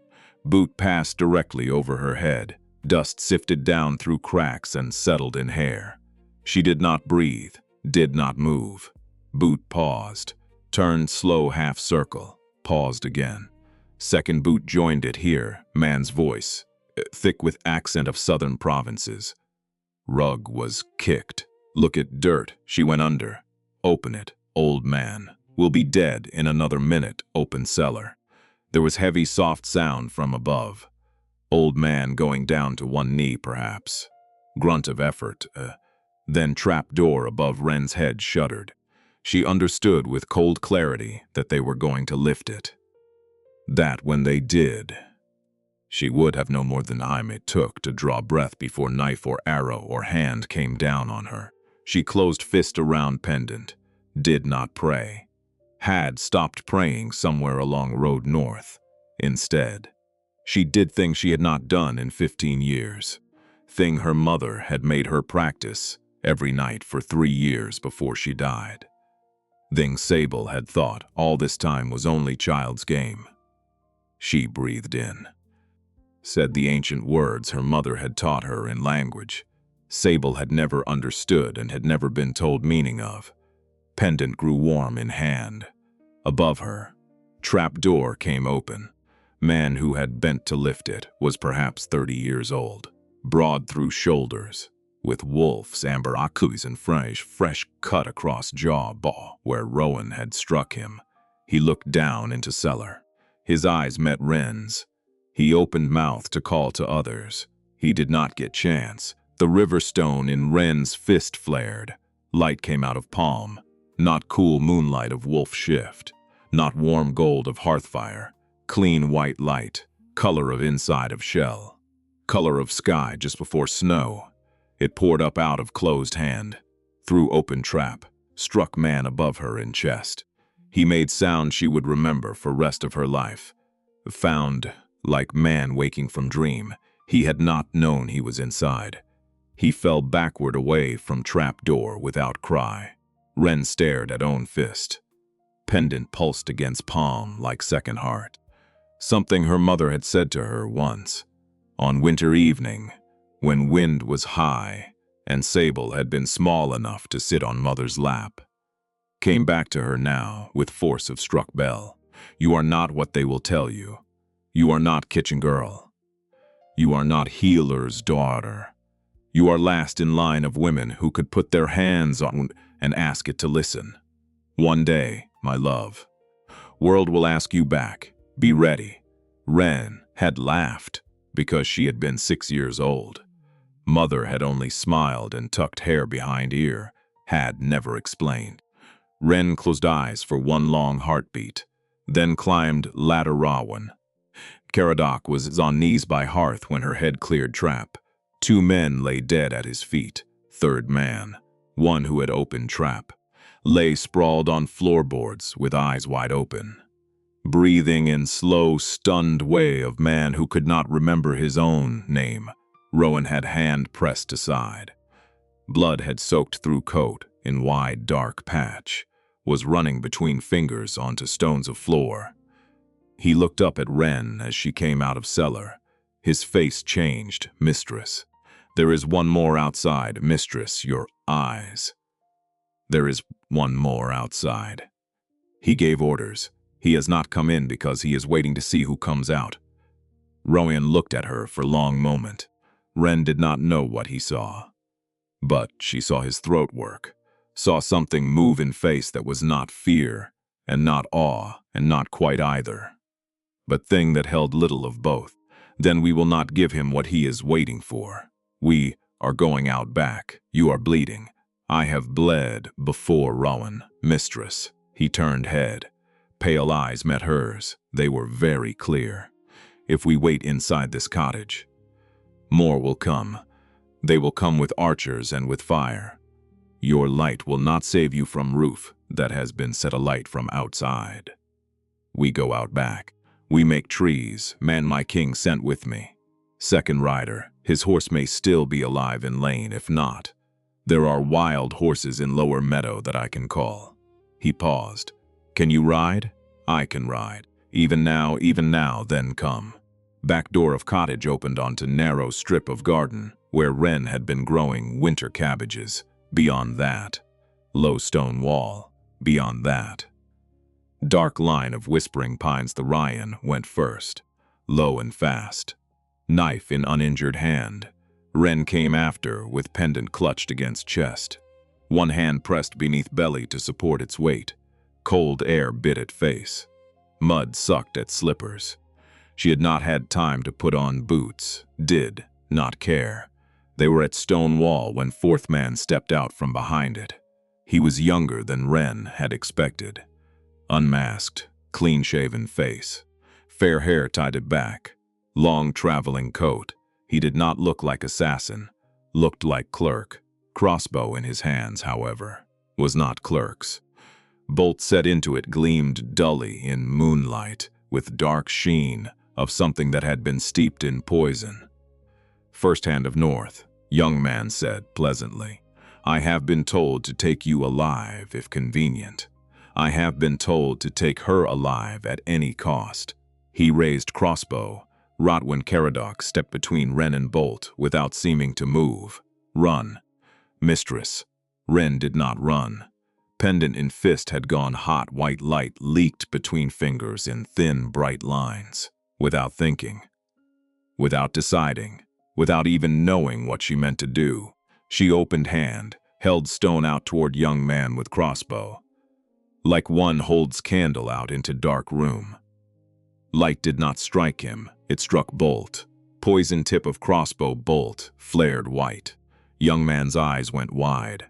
Boot passed directly over her head. Dust sifted down through cracks and settled in hair. She did not breathe, did not move. Boot paused, turned slow half circle, paused again. Second boot joined it here, man's voice, thick with accent of southern provinces. Rug was kicked. Look at dirt, she went under. Open it, old man. Will be dead in another minute, open cellar. There was heavy soft sound from above. Old man going down to one knee perhaps. Grunt of effort, then trap door above Wren's head shuddered. She understood with cold clarity that they were going to lift it. That when they did, she would have no more than time it took to draw breath before knife or arrow or hand came down on her. She closed fist around pendant, did not pray. Had stopped praying somewhere along road north. Instead, she did things she had not done in 15 years. Thing her mother had made her practice every night for 3 years before she died. Thing Sable had thought all this time was only child's game. She breathed in. said the ancient words her mother had taught her in language Sable had never understood and had never been told meaning of. Pendant grew warm in hand. Above her, trap door came open. Man who had bent to lift it was perhaps 30 years old, broad through shoulders, with wolf's amber eyes and fresh cut across jaw where Rowan had struck him. He looked down into cellar. His eyes met Wren's. He opened mouth to call to others. He did not get chance. The river stone in Wren's fist flared. Light came out of palm. Not cool moonlight of wolf shift. Not warm gold of hearthfire. Clean white light. Color of inside of shell. Color of sky just before snow. It poured up out of closed hand. Through open trap. Struck man above her in chest. He made sound she would remember for rest of her life. Found, like man waking from dream, he had not known he was inside. He fell backward away from trap door without cry. Wren stared at own fist. Pendant pulsed against palm like second heart. Something her mother had said to her once. On winter evening, when wind was high and Sable had been small enough to sit on mother's lap. Came back to her now with force of struck bell. You are not what they will tell you. You are not kitchen girl. You are not healer's daughter. You are last in line of women who could put their hands on and ask it to listen. One day, my love, world will ask you back. Be ready. Wren had laughed because she had been 6 years old. Mother had only smiled and tucked hair behind ear, had never explained. Wren closed eyes for one long heartbeat, then climbed ladder Rowan. Caradoc was on knees by hearth when her head cleared trap. 2 men lay dead at his feet. Third man, one who had opened trap, lay sprawled on floorboards with eyes wide open. Breathing in slow, stunned way of man who could not remember his own name, Rowan had hand pressed aside. Blood had soaked through coat in wide, dark patch, was running between fingers onto stones of floor. He looked up at Wren as she came out of cellar. His face changed. Mistress. There is one more outside, mistress, your eyes. There is one more outside. He gave orders. He has not come in because he is waiting to see who comes out. Rowan looked at her for a long moment. Wren did not know what he saw. But she saw his throat work, saw something move in face that was not fear, and not awe, and not quite either. But thing that held little of both. Then we will not give him what he is waiting for. We are going out back. You are bleeding. I have bled before Rowan, mistress. He turned head. Pale eyes met hers. They were very clear. If we wait inside this cottage, more will come. They will come with archers and with fire. Your light will not save you from roof that has been set alight from outside. We go out back. We make trees. Man my king sent with me. Second rider. His horse may still be alive in lane, if not. There are wild horses in lower meadow that I can call. He paused. Can you ride? I can ride. Even now, then come. Back door of cottage opened onto narrow strip of garden where Wren had been growing winter cabbages. Beyond that, low stone wall. Beyond that, dark line of whispering pines. The Ryan went first, low and fast. Knife in uninjured hand. Wren came after with pendant clutched against chest. One hand pressed beneath belly to support its weight. Cold air bit at face. Mud sucked at slippers. She had not had time to put on boots, did not care. They were at stone wall when fourth man stepped out from behind it. He was younger than Wren had expected. Unmasked, clean-shaven face. Fair hair tied it back. Long traveling coat. He did not look like assassin. Looked like clerk. Crossbow in his hands, however, was not clerk's. Bolt set into it gleamed dully in moonlight with dark sheen of something that had been steeped in poison. First hand of north, young man said pleasantly. I have been told to take you alive if convenient. I have been told to take her alive at any cost. He raised crossbow, Rotwin Caradoc stepped between Wren and Bolt without seeming to move. "Run, mistress." Wren did not run. Pendant in fist had gone hot. White light leaked between fingers in thin, bright lines. Without thinking, without deciding, without even knowing what she meant to do, she opened hand, held stone out toward young man with crossbow. Like one holds candle out into dark room. Light did not strike him, it struck Bolt. Poison tip of crossbow bolt, flared white. Young man's eyes went wide.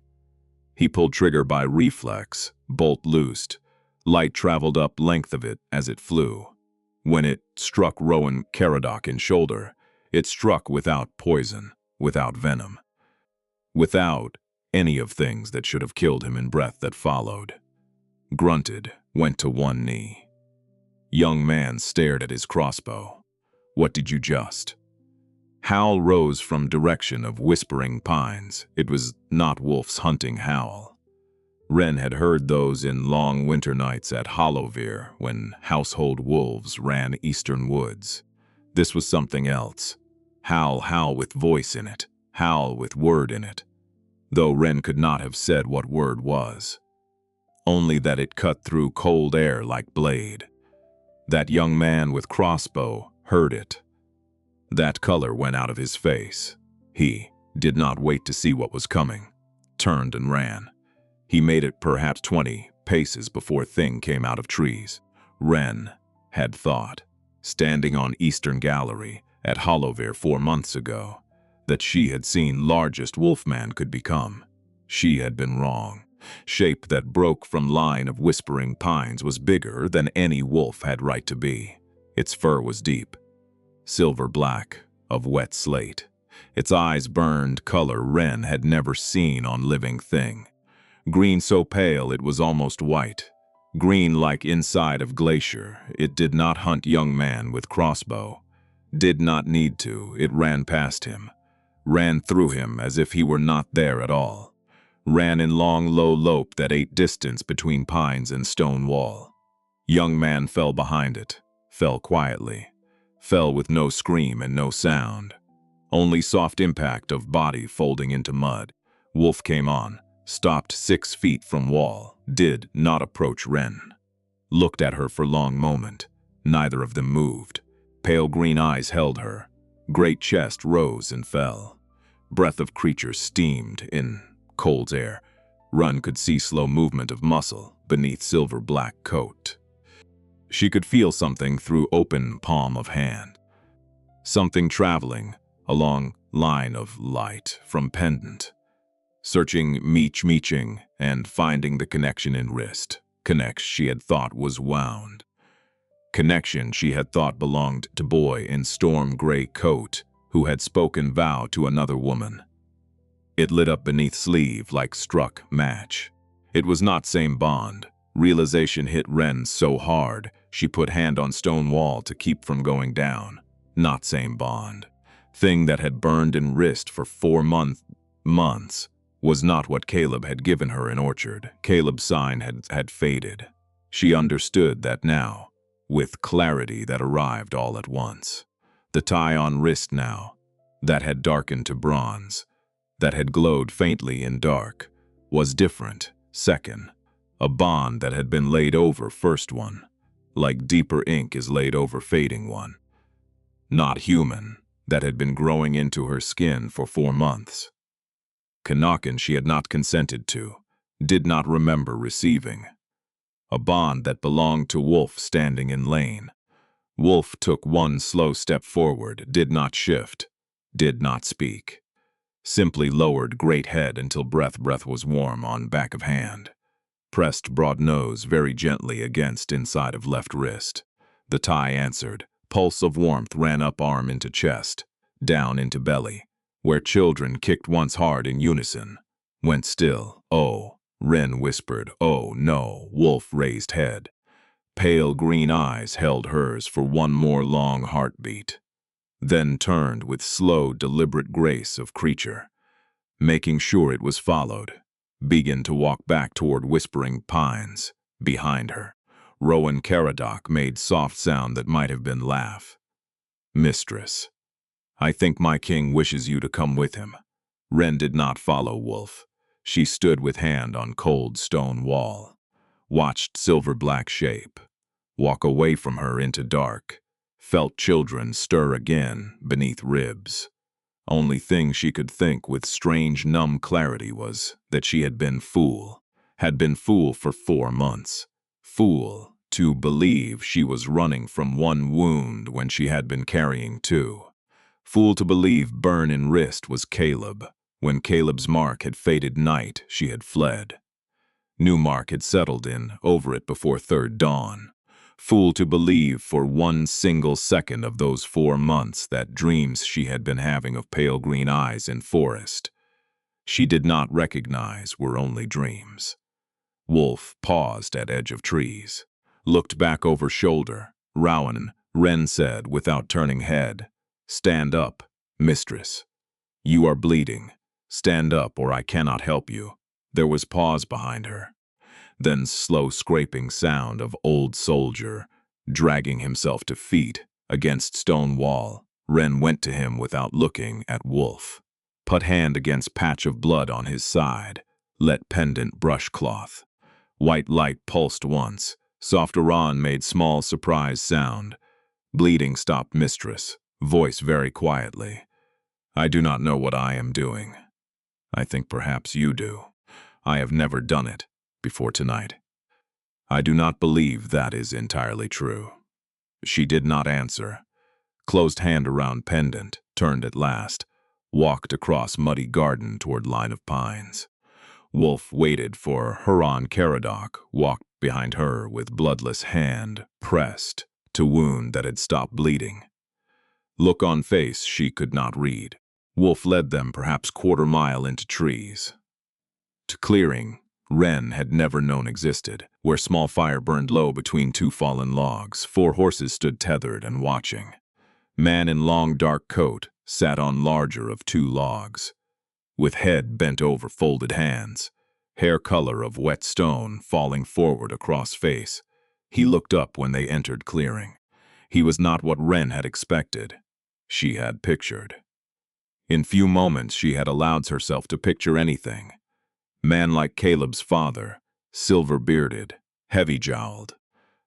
He pulled trigger by reflex, bolt loosed. Light traveled up length of it as it flew. When it struck Rowan Caradoc in shoulder, it struck without poison, without venom. Without any of things that should have killed him in breath that followed. Grunted, went to one knee. Young man stared at his crossbow. "What did you just?" Howl rose from direction of whispering pines. It was not wolf's hunting howl. Wren had heard those in long winter nights at Hollowvere when household wolves ran eastern woods. This was something else. Howl with voice in it, howl with word in it. Though Wren could not have said what word was. Only that it cut through cold air like blade. That young man with crossbow heard it. That color went out of his face. He did not wait to see what was coming. Turned and ran. He made it perhaps 20 paces before thing came out of trees. Wren had thought, standing on Eastern Gallery at Hollowvere 4 months ago, that she had seen largest wolfman could become. She had been wrong. Shape that broke from line of whispering pines was bigger than any wolf had right to be. Its fur was deep, silver black, of wet slate. Its eyes burned color Wren had never seen on living thing. Green so pale it was almost white. Green like inside of glacier. It did not hunt young man with crossbow. Did not need to. It ran past him. Ran through him as if he were not there at all. Ran in long low lope that ate distance between pines and stone wall. Young man fell behind it. Fell quietly. Fell with no scream and no sound. Only soft impact of body folding into mud. Wolf came on. Stopped 6 feet from wall, did not approach Wren. Looked at her for long moment. Neither of them moved. Pale green eyes held her. Great chest rose and fell. Breath of creature steamed in cold air. Wren could see slow movement of muscle beneath silver black coat. She could feel something through open palm of hand. Something traveling along line of light from pendant. Searching meeching and finding the connection in wrist. Connection she had thought was wound. Connection she had thought belonged to boy in storm gray coat who had spoken vow to another woman. It lit up beneath sleeve like struck match. It was not same bond. Realization hit Wren so hard she put hand on stone wall to keep from going down. Not same bond. Thing that had burned in wrist for 4 months. Was not what Caleb had given her in Orchard. Caleb's sign had faded. She understood that now, with clarity that arrived all at once. The tie on wrist now, that had darkened to bronze, that had glowed faintly in dark, was different, second. A bond that had been laid over first one, like deeper ink is laid over fading one. Not human, that had been growing into her skin for 4 months. Kannakin she had not consented to, did not remember receiving. A bond that belonged to Wolf standing in lane. Wolf took one slow step forward, did not shift, did not speak. Simply lowered great head until breath was warm on back of hand. Pressed broad nose very gently against inside of left wrist. The tie answered. Pulse of warmth ran up arm into chest, down into belly. Where children kicked once hard in unison, went still. Oh, Wren whispered, oh no. Wolf raised head. Pale green eyes held hers for one more long heartbeat. Then turned with slow, deliberate grace of creature, making sure it was followed. Began to walk back toward whispering pines. Behind her, Rowan Caradoc made soft sound that might have been laugh. Mistress, I think my king wishes you to come with him. Wren did not follow Wolf. She stood with hand on cold stone wall, watched silver-black shape walk away from her into dark, felt children stir again beneath ribs. Only thing she could think with strange numb clarity was that she had been fool for 4 months. Fool to believe she was running from one wound when she had been carrying 2. Fool to believe burn in wrist was Caleb. When Caleb's mark had faded night, she had fled. New mark had settled in over it before third dawn. Fool to believe for one single second of those 4 months that dreams she had been having of pale green eyes in forest she did not recognize were only dreams. Wolf paused at edge of trees, looked back over shoulder. Rowan, Wren said without turning head, "Stand up, mistress. You are bleeding. Stand up or I cannot help you." There was pause behind her. Then slow scraping sound of old soldier dragging himself to feet against stone wall. Wren went to him without looking at Wolf. Put hand against patch of blood on his side. Let pendant brush cloth. White light pulsed once. Soft Iran made small surprise sound. Bleeding stopped mistress. Voice very quietly. "I do not know what I am doing. I think perhaps you do. I have never done it before tonight. I do not believe that is entirely true." She did not answer. Closed hand around pendant, turned at last, walked across muddy garden toward line of pines. Wolf waited for Huron Caradoc, walked behind her with bloodless hand pressed to wound that had stopped bleeding. Look on face she could not read. Wolf led them perhaps quarter mile into trees, to clearing Wren had never known existed, where small fire burned low between 2 fallen logs. 4 horses stood tethered and watching. Man in long dark coat sat on larger of 2 logs, with head bent over folded hands, hair color of wet stone falling forward across face. He looked up when they entered clearing. He was not what Wren had expected. She had pictured. In few moments she had allowed herself to picture anything. Man like Caleb's father, silver-bearded, heavy-jowled,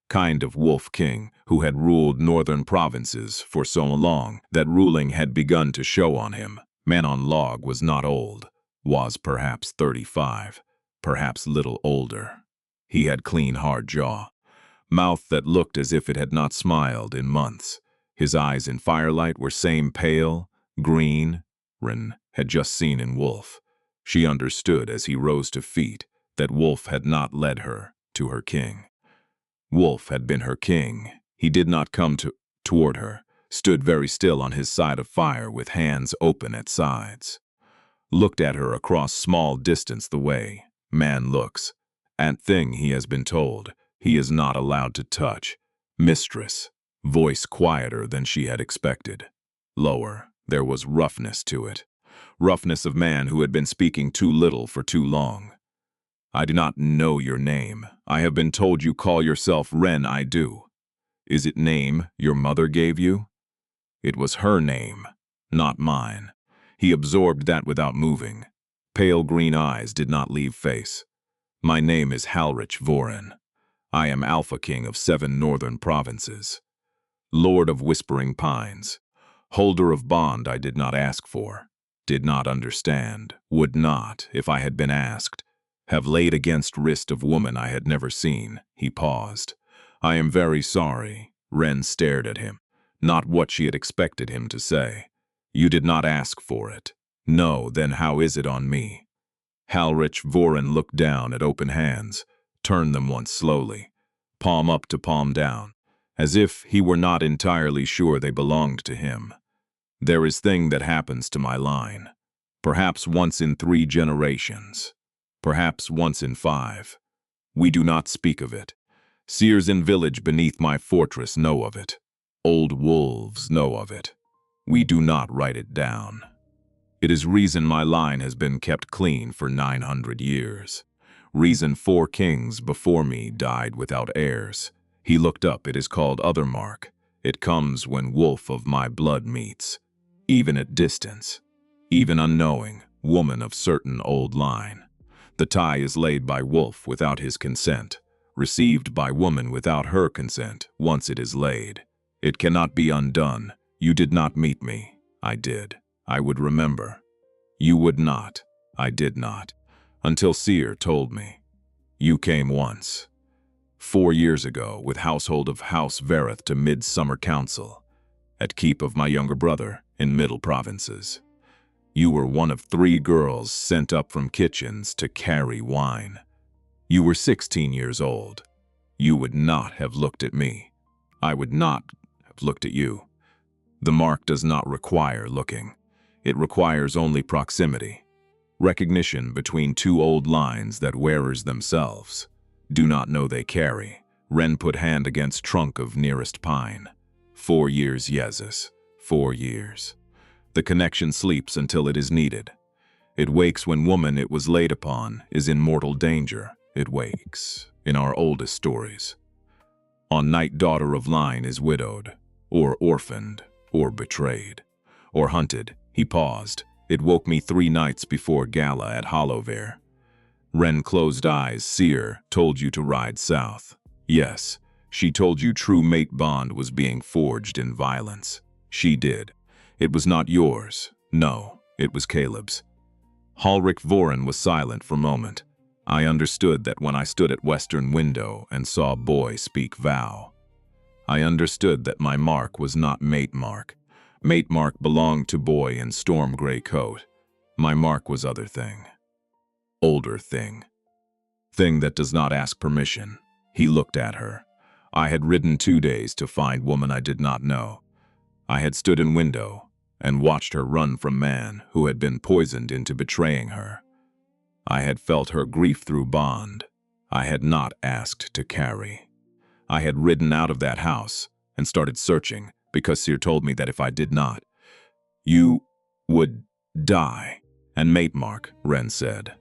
kind of wolf king who had ruled northern provinces for so long that ruling had begun to show on him. Man on log was not old, was perhaps 35, perhaps little older. He had clean, hard jaw, mouth that looked as if it had not smiled in months. His eyes in firelight were same pale, green, Wren had just seen in Wolf. She understood as he rose to feet that Wolf had not led her to her king. Wolf had been her king. He did not come toward her, stood very still on his side of fire with hands open at sides. Looked at her across small distance the way man looks. At thing he has been told he is not allowed to touch. Mistress, voice quieter than she had expected. Lower, there was roughness to it. Roughness of man who had been speaking too little for too long. "I do not know your name. I have been told you call yourself Wren. I do. Is it name your mother gave you?" It was her name, not mine. He absorbed that without moving. Pale green eyes did not leave face. "My name is Halrich Voren. I am Alphaking of 7 northern provinces. Lord of Whispering Pines. Holder of bond I did not ask for. Did not understand, would not, if I had been asked, have laid against wrist of woman I had never seen." He paused. "I am very sorry." Wren stared at him, not what she had expected him to say. "You did not ask for it." "No, then how is it on me?" Halrich Voren looked down at open hands, turned them once slowly, palm up to palm down, as if he were not entirely sure they belonged to him. "There is thing that happens to my line. Perhaps once in 3 generations. Perhaps once in 5. We do not speak of it. Seers in village beneath my fortress know of it. Old wolves know of it. We do not write it down. It is reason my line has been kept clean for 900 years. Reason 4 kings before me died without heirs." He looked up. "It is called other mark. It comes when wolf of my blood meets, even at distance, even unknowing, woman of certain old line. The tie is laid by wolf without his consent, received by woman without her consent. Once it is laid, it cannot be undone. You did not meet me. I did. I would remember. You would not. I did not. Until Seer told me. You came once. 4 years ago, with household of House Verith to Midsummer Council, at keep of my younger brother in Middle Provinces. You were one of 3 girls sent up from kitchens to carry wine. You were 16 years old. You would not have looked at me. I would not have looked at you. The mark does not require looking. It requires only proximity. Recognition between 2 old lines that wearers themselves do not know they carry. Wren put hand against trunk of nearest pine. 4 years, Yezus. 4 years. The connection sleeps until it is needed. It wakes when woman it was laid upon is in mortal danger. It wakes in our oldest stories. On night daughter of line is widowed, or orphaned, or betrayed, or hunted. He paused. It woke me 3 nights before gala at Hollowvere. Wren closed eyes. Seer told you to ride south. Yes, she told you true mate bond was being forged in violence. She did. It was not yours. No, it was Caleb's. Halric Voren was silent for a moment. I understood that when I stood at western window and saw boy speak vow. I understood that my mark was not mate mark. Mate mark belonged to boy in storm gray coat. My mark was other thing. Older thing. Thing that does not ask permission. He looked at her. I had ridden 2 days to find woman I did not know. I had stood in window and watched her run from man who had been poisoned into betraying her. I had felt her grief through bond. I had not asked to carry. I had ridden out of that house and started searching because Seer told me that if I did not, you would die. And mate mark, Wren said.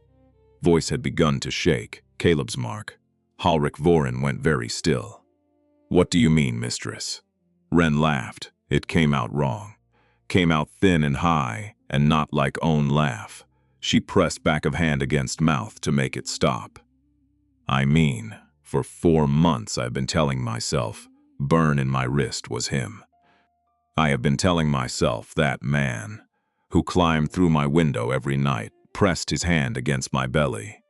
Voice had begun to shake. Caleb's mark. Halric Voren went very still. What do you mean, mistress? Wren laughed. It came out wrong. Came out thin and high, and not like own laugh. She pressed back of hand against mouth to make it stop. I mean, for 4 months I've been telling myself, burn in my wrist was him. I have been telling myself that man, who climbed through my window every night, pressed his hand against my belly,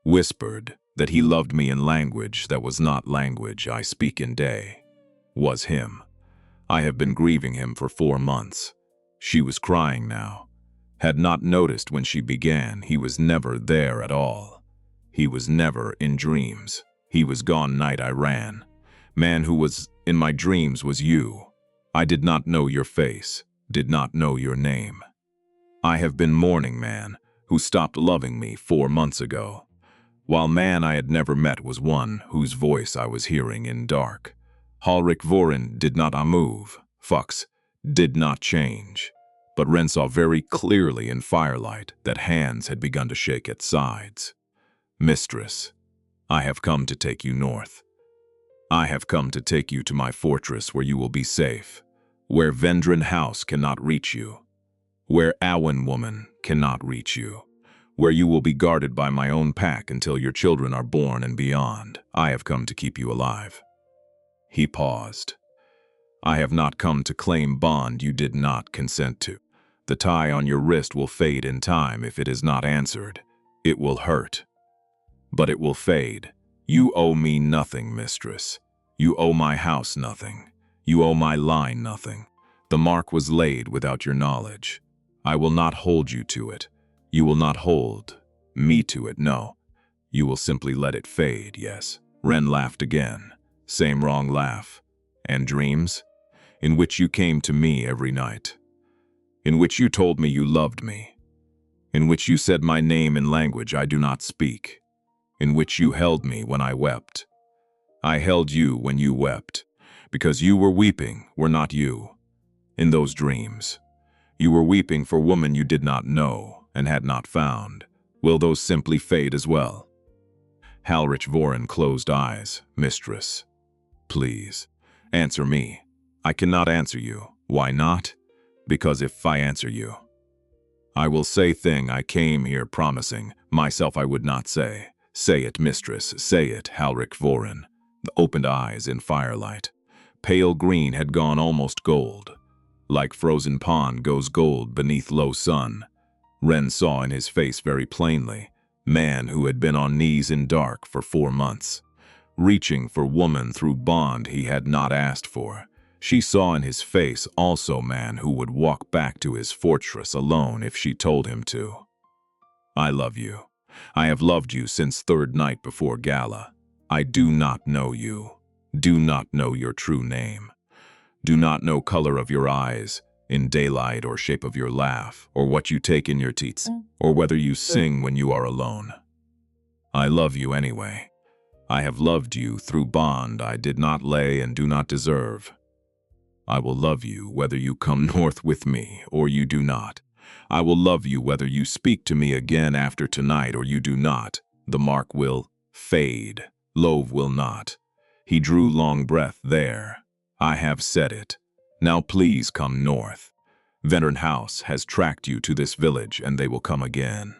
whispered that he loved me in language that was not language I speak in day, was him. I have been grieving him for 4 months. She was crying now. Had not noticed when she began. He was never there at all. He was never in dreams. He was gone night I ran. Man who was in my dreams was you. I did not know your face, did not know your name. I have been mourning man who stopped loving me 4 months ago, while man I had never met was one whose voice I was hearing in dark. Halric Voren did not move, Fux did not change, but Wren saw very clearly in firelight that hands had begun to shake at sides. Mistress, I have come to take you north. I have come to take you to my fortress where you will be safe, where Vendron House cannot reach you, where Awen woman cannot reach you, where you will be guarded by my own pack until your children are born and beyond. I have come to keep you alive. He paused. I have not come to claim bond you did not consent to. The tie on your wrist will fade in time if it is not answered. It will hurt, but it will fade. You owe me nothing, mistress. You owe my house nothing. You owe my line nothing. The mark was laid without your knowledge. I will not hold you to it. You will not hold me to it, no. You will simply let it fade, yes. Wren laughed again. Same wrong laugh. And dreams? In which you came to me every night. In which you told me you loved me. In which you said my name in language I do not speak. In which you held me when I wept. I held you when you wept, because you were weeping, were not you. In those dreams, you were weeping for woman you did not know and had not found. Will those simply fade as well? Halric Voren closed eyes. Mistress, please, answer me. I cannot answer you. Why not? Because if I answer you, I will say thing I came here promising. Myself I would not say. Say it, mistress, say it, Halric Vorin. The opened eyes in firelight. Pale green had gone almost gold. Like frozen pond goes gold beneath low sun. Ren saw in his face very plainly, man who had been on knees in dark for 4 months, reaching for woman through bond he had not asked for. She saw in his face also man who would walk back to his fortress alone if she told him to. I love you. I have loved you since 3rd night before gala. I do not know you. Do not know your true name. Do not know color of your eyes, in daylight or shape of your laugh, or what you take in your teats, or whether you sing when you are alone. I love you anyway. I have loved you through bond I did not lay and do not deserve. I will love you whether you come north with me or you do not. I will love you whether you speak to me again after tonight or you do not. The mark will fade. Love will not. He drew long breath there. I have said it. Now please come north. Veteran House has tracked you to this village and they will come again.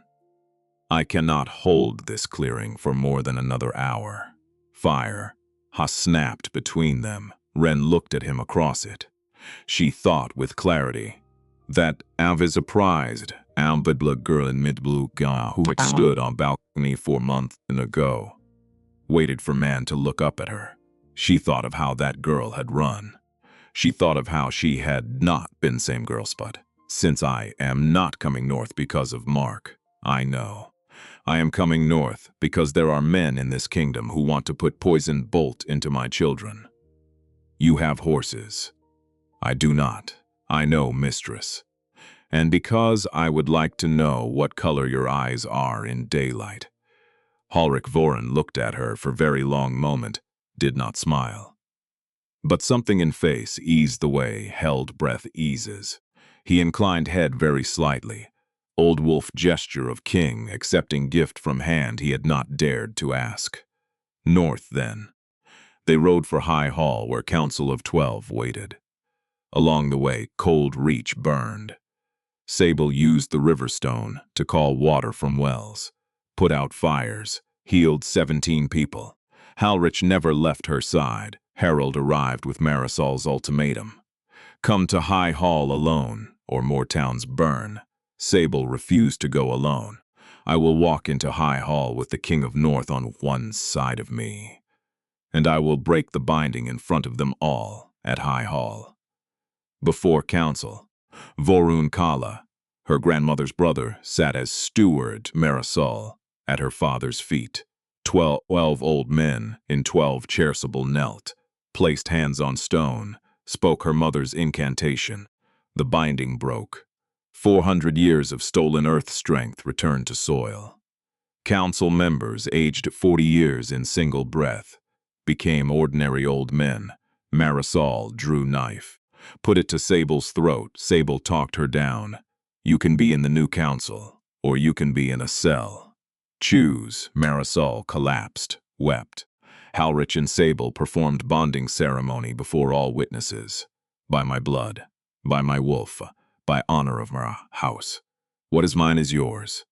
I cannot hold this clearing for more than another hour. Fire has snapped between them. Ren looked at him across it. She thought with clarity that Av surprised ambidla girl in mid-blue gown who had stood on balcony 4 months ago, waited for man to look up at her. She thought of how that girl had run. She thought of how she had not been same girl spud. Since I am not coming north because of Mark, I know. I am coming north because there are men in this kingdom who want to put poison bolt into my children. You have horses. I do not. I know, mistress. And because I would like to know what color your eyes are in daylight. Halric Vorin looked at her for very long moment, did not smile. But something in face eased the way held breath eases. He inclined head very slightly. Old wolf gesture of king accepting gift from hand he had not dared to ask. North then. They rode for High Hall where Council of 12 waited. Along the way, cold reach burned. Sable used the river stone to call water from wells, put out fires, healed 17 people. Halrich never left her side. Harold arrived with Marisol's ultimatum. Come to High Hall alone, or more towns burn. Sable refused to go alone. I will walk into High Hall with the King of North on one side of me. And I will break the binding in front of them all at High Hall. Before council, Vorun Kala, her grandmother's brother, sat as steward Marisol at her father's feet. 12 old men in 12 chasuble knelt, placed hands on stone, spoke her mother's incantation. The binding broke. 400 years of stolen earth strength returned to soil. Council members aged 40 years in single breath became ordinary old men. Marisol drew knife, put it to Sable's throat. Sable talked her down. You can be in the new council, or you can be in a cell. Choose. Marisol collapsed, wept. Halrich and Sable performed bonding ceremony before all witnesses. By my blood, by my wolf, by honor of my house. What is mine is yours.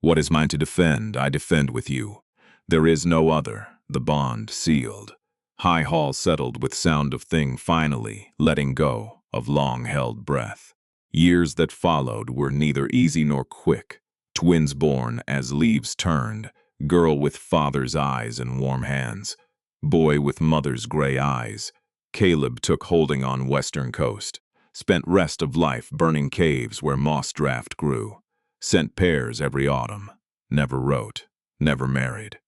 What is mine to defend, I defend with you. There is no other, the bond sealed. High Hall settled with sound of thing finally, letting go of long-held breath. Years that followed were neither easy nor quick. Twins born as leaves turned, girl with father's eyes and warm hands, boy with mother's gray eyes. Caleb took holding on western coast, spent rest of life burning caves where moss draft grew, sent pears every autumn, never wrote, never married.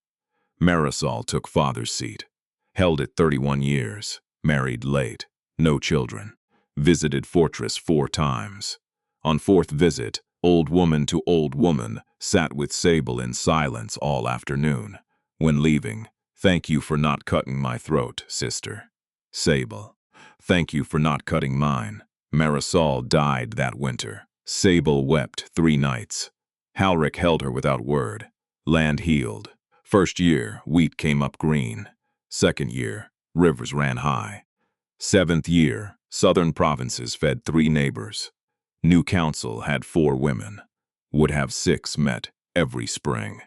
Marisol took father's seat, held it 31 years, married late, no children, visited fortress 4 times. On 4th visit, old woman to old woman sat with Sable in silence all afternoon. When leaving, thank you for not cutting my throat, sister. Sable, thank you for not cutting mine. Marisol died that winter. Sable wept 3 nights. Halric held her without word. Land healed. First year, wheat came up green. Second year, rivers ran high. Seventh year, southern provinces fed 3 neighbors. New council had 4 women. Would have 6 met every spring.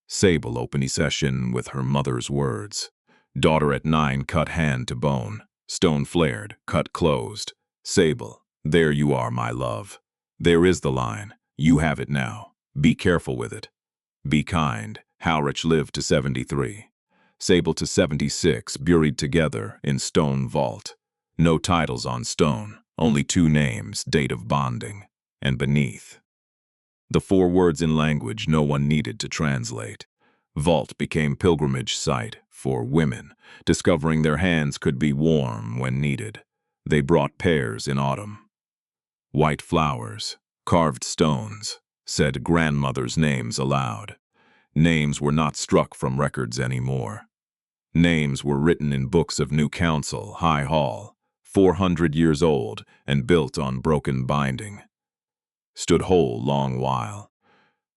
Sable opened session with her mother's words. Daughter at 9 cut hand to bone. Stone flared, cut closed. Sable, there you are, my love. There is the line. You have it now. Be careful with it. Be kind. Howrich lived to 73. Sable to 76, buried together in stone vault. No titles on stone, only 2 names, date of bonding, and beneath. The 4 words in language no one needed to translate. Vault became pilgrimage site for women, discovering their hands could be warm when needed. They brought pears in autumn. White flowers, carved stones, said grandmothers' names aloud. Names were not struck from records anymore. Names were written in books of New Council, High Hall, 400 years old and built on broken binding. Stood whole long while.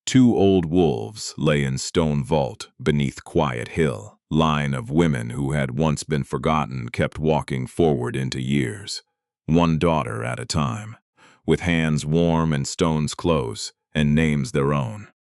2 old wolves lay in stone vault beneath quiet hill. Line of women who had once been forgotten kept walking forward into years, 1 daughter at a time, with hands warm and stones close, and names their own.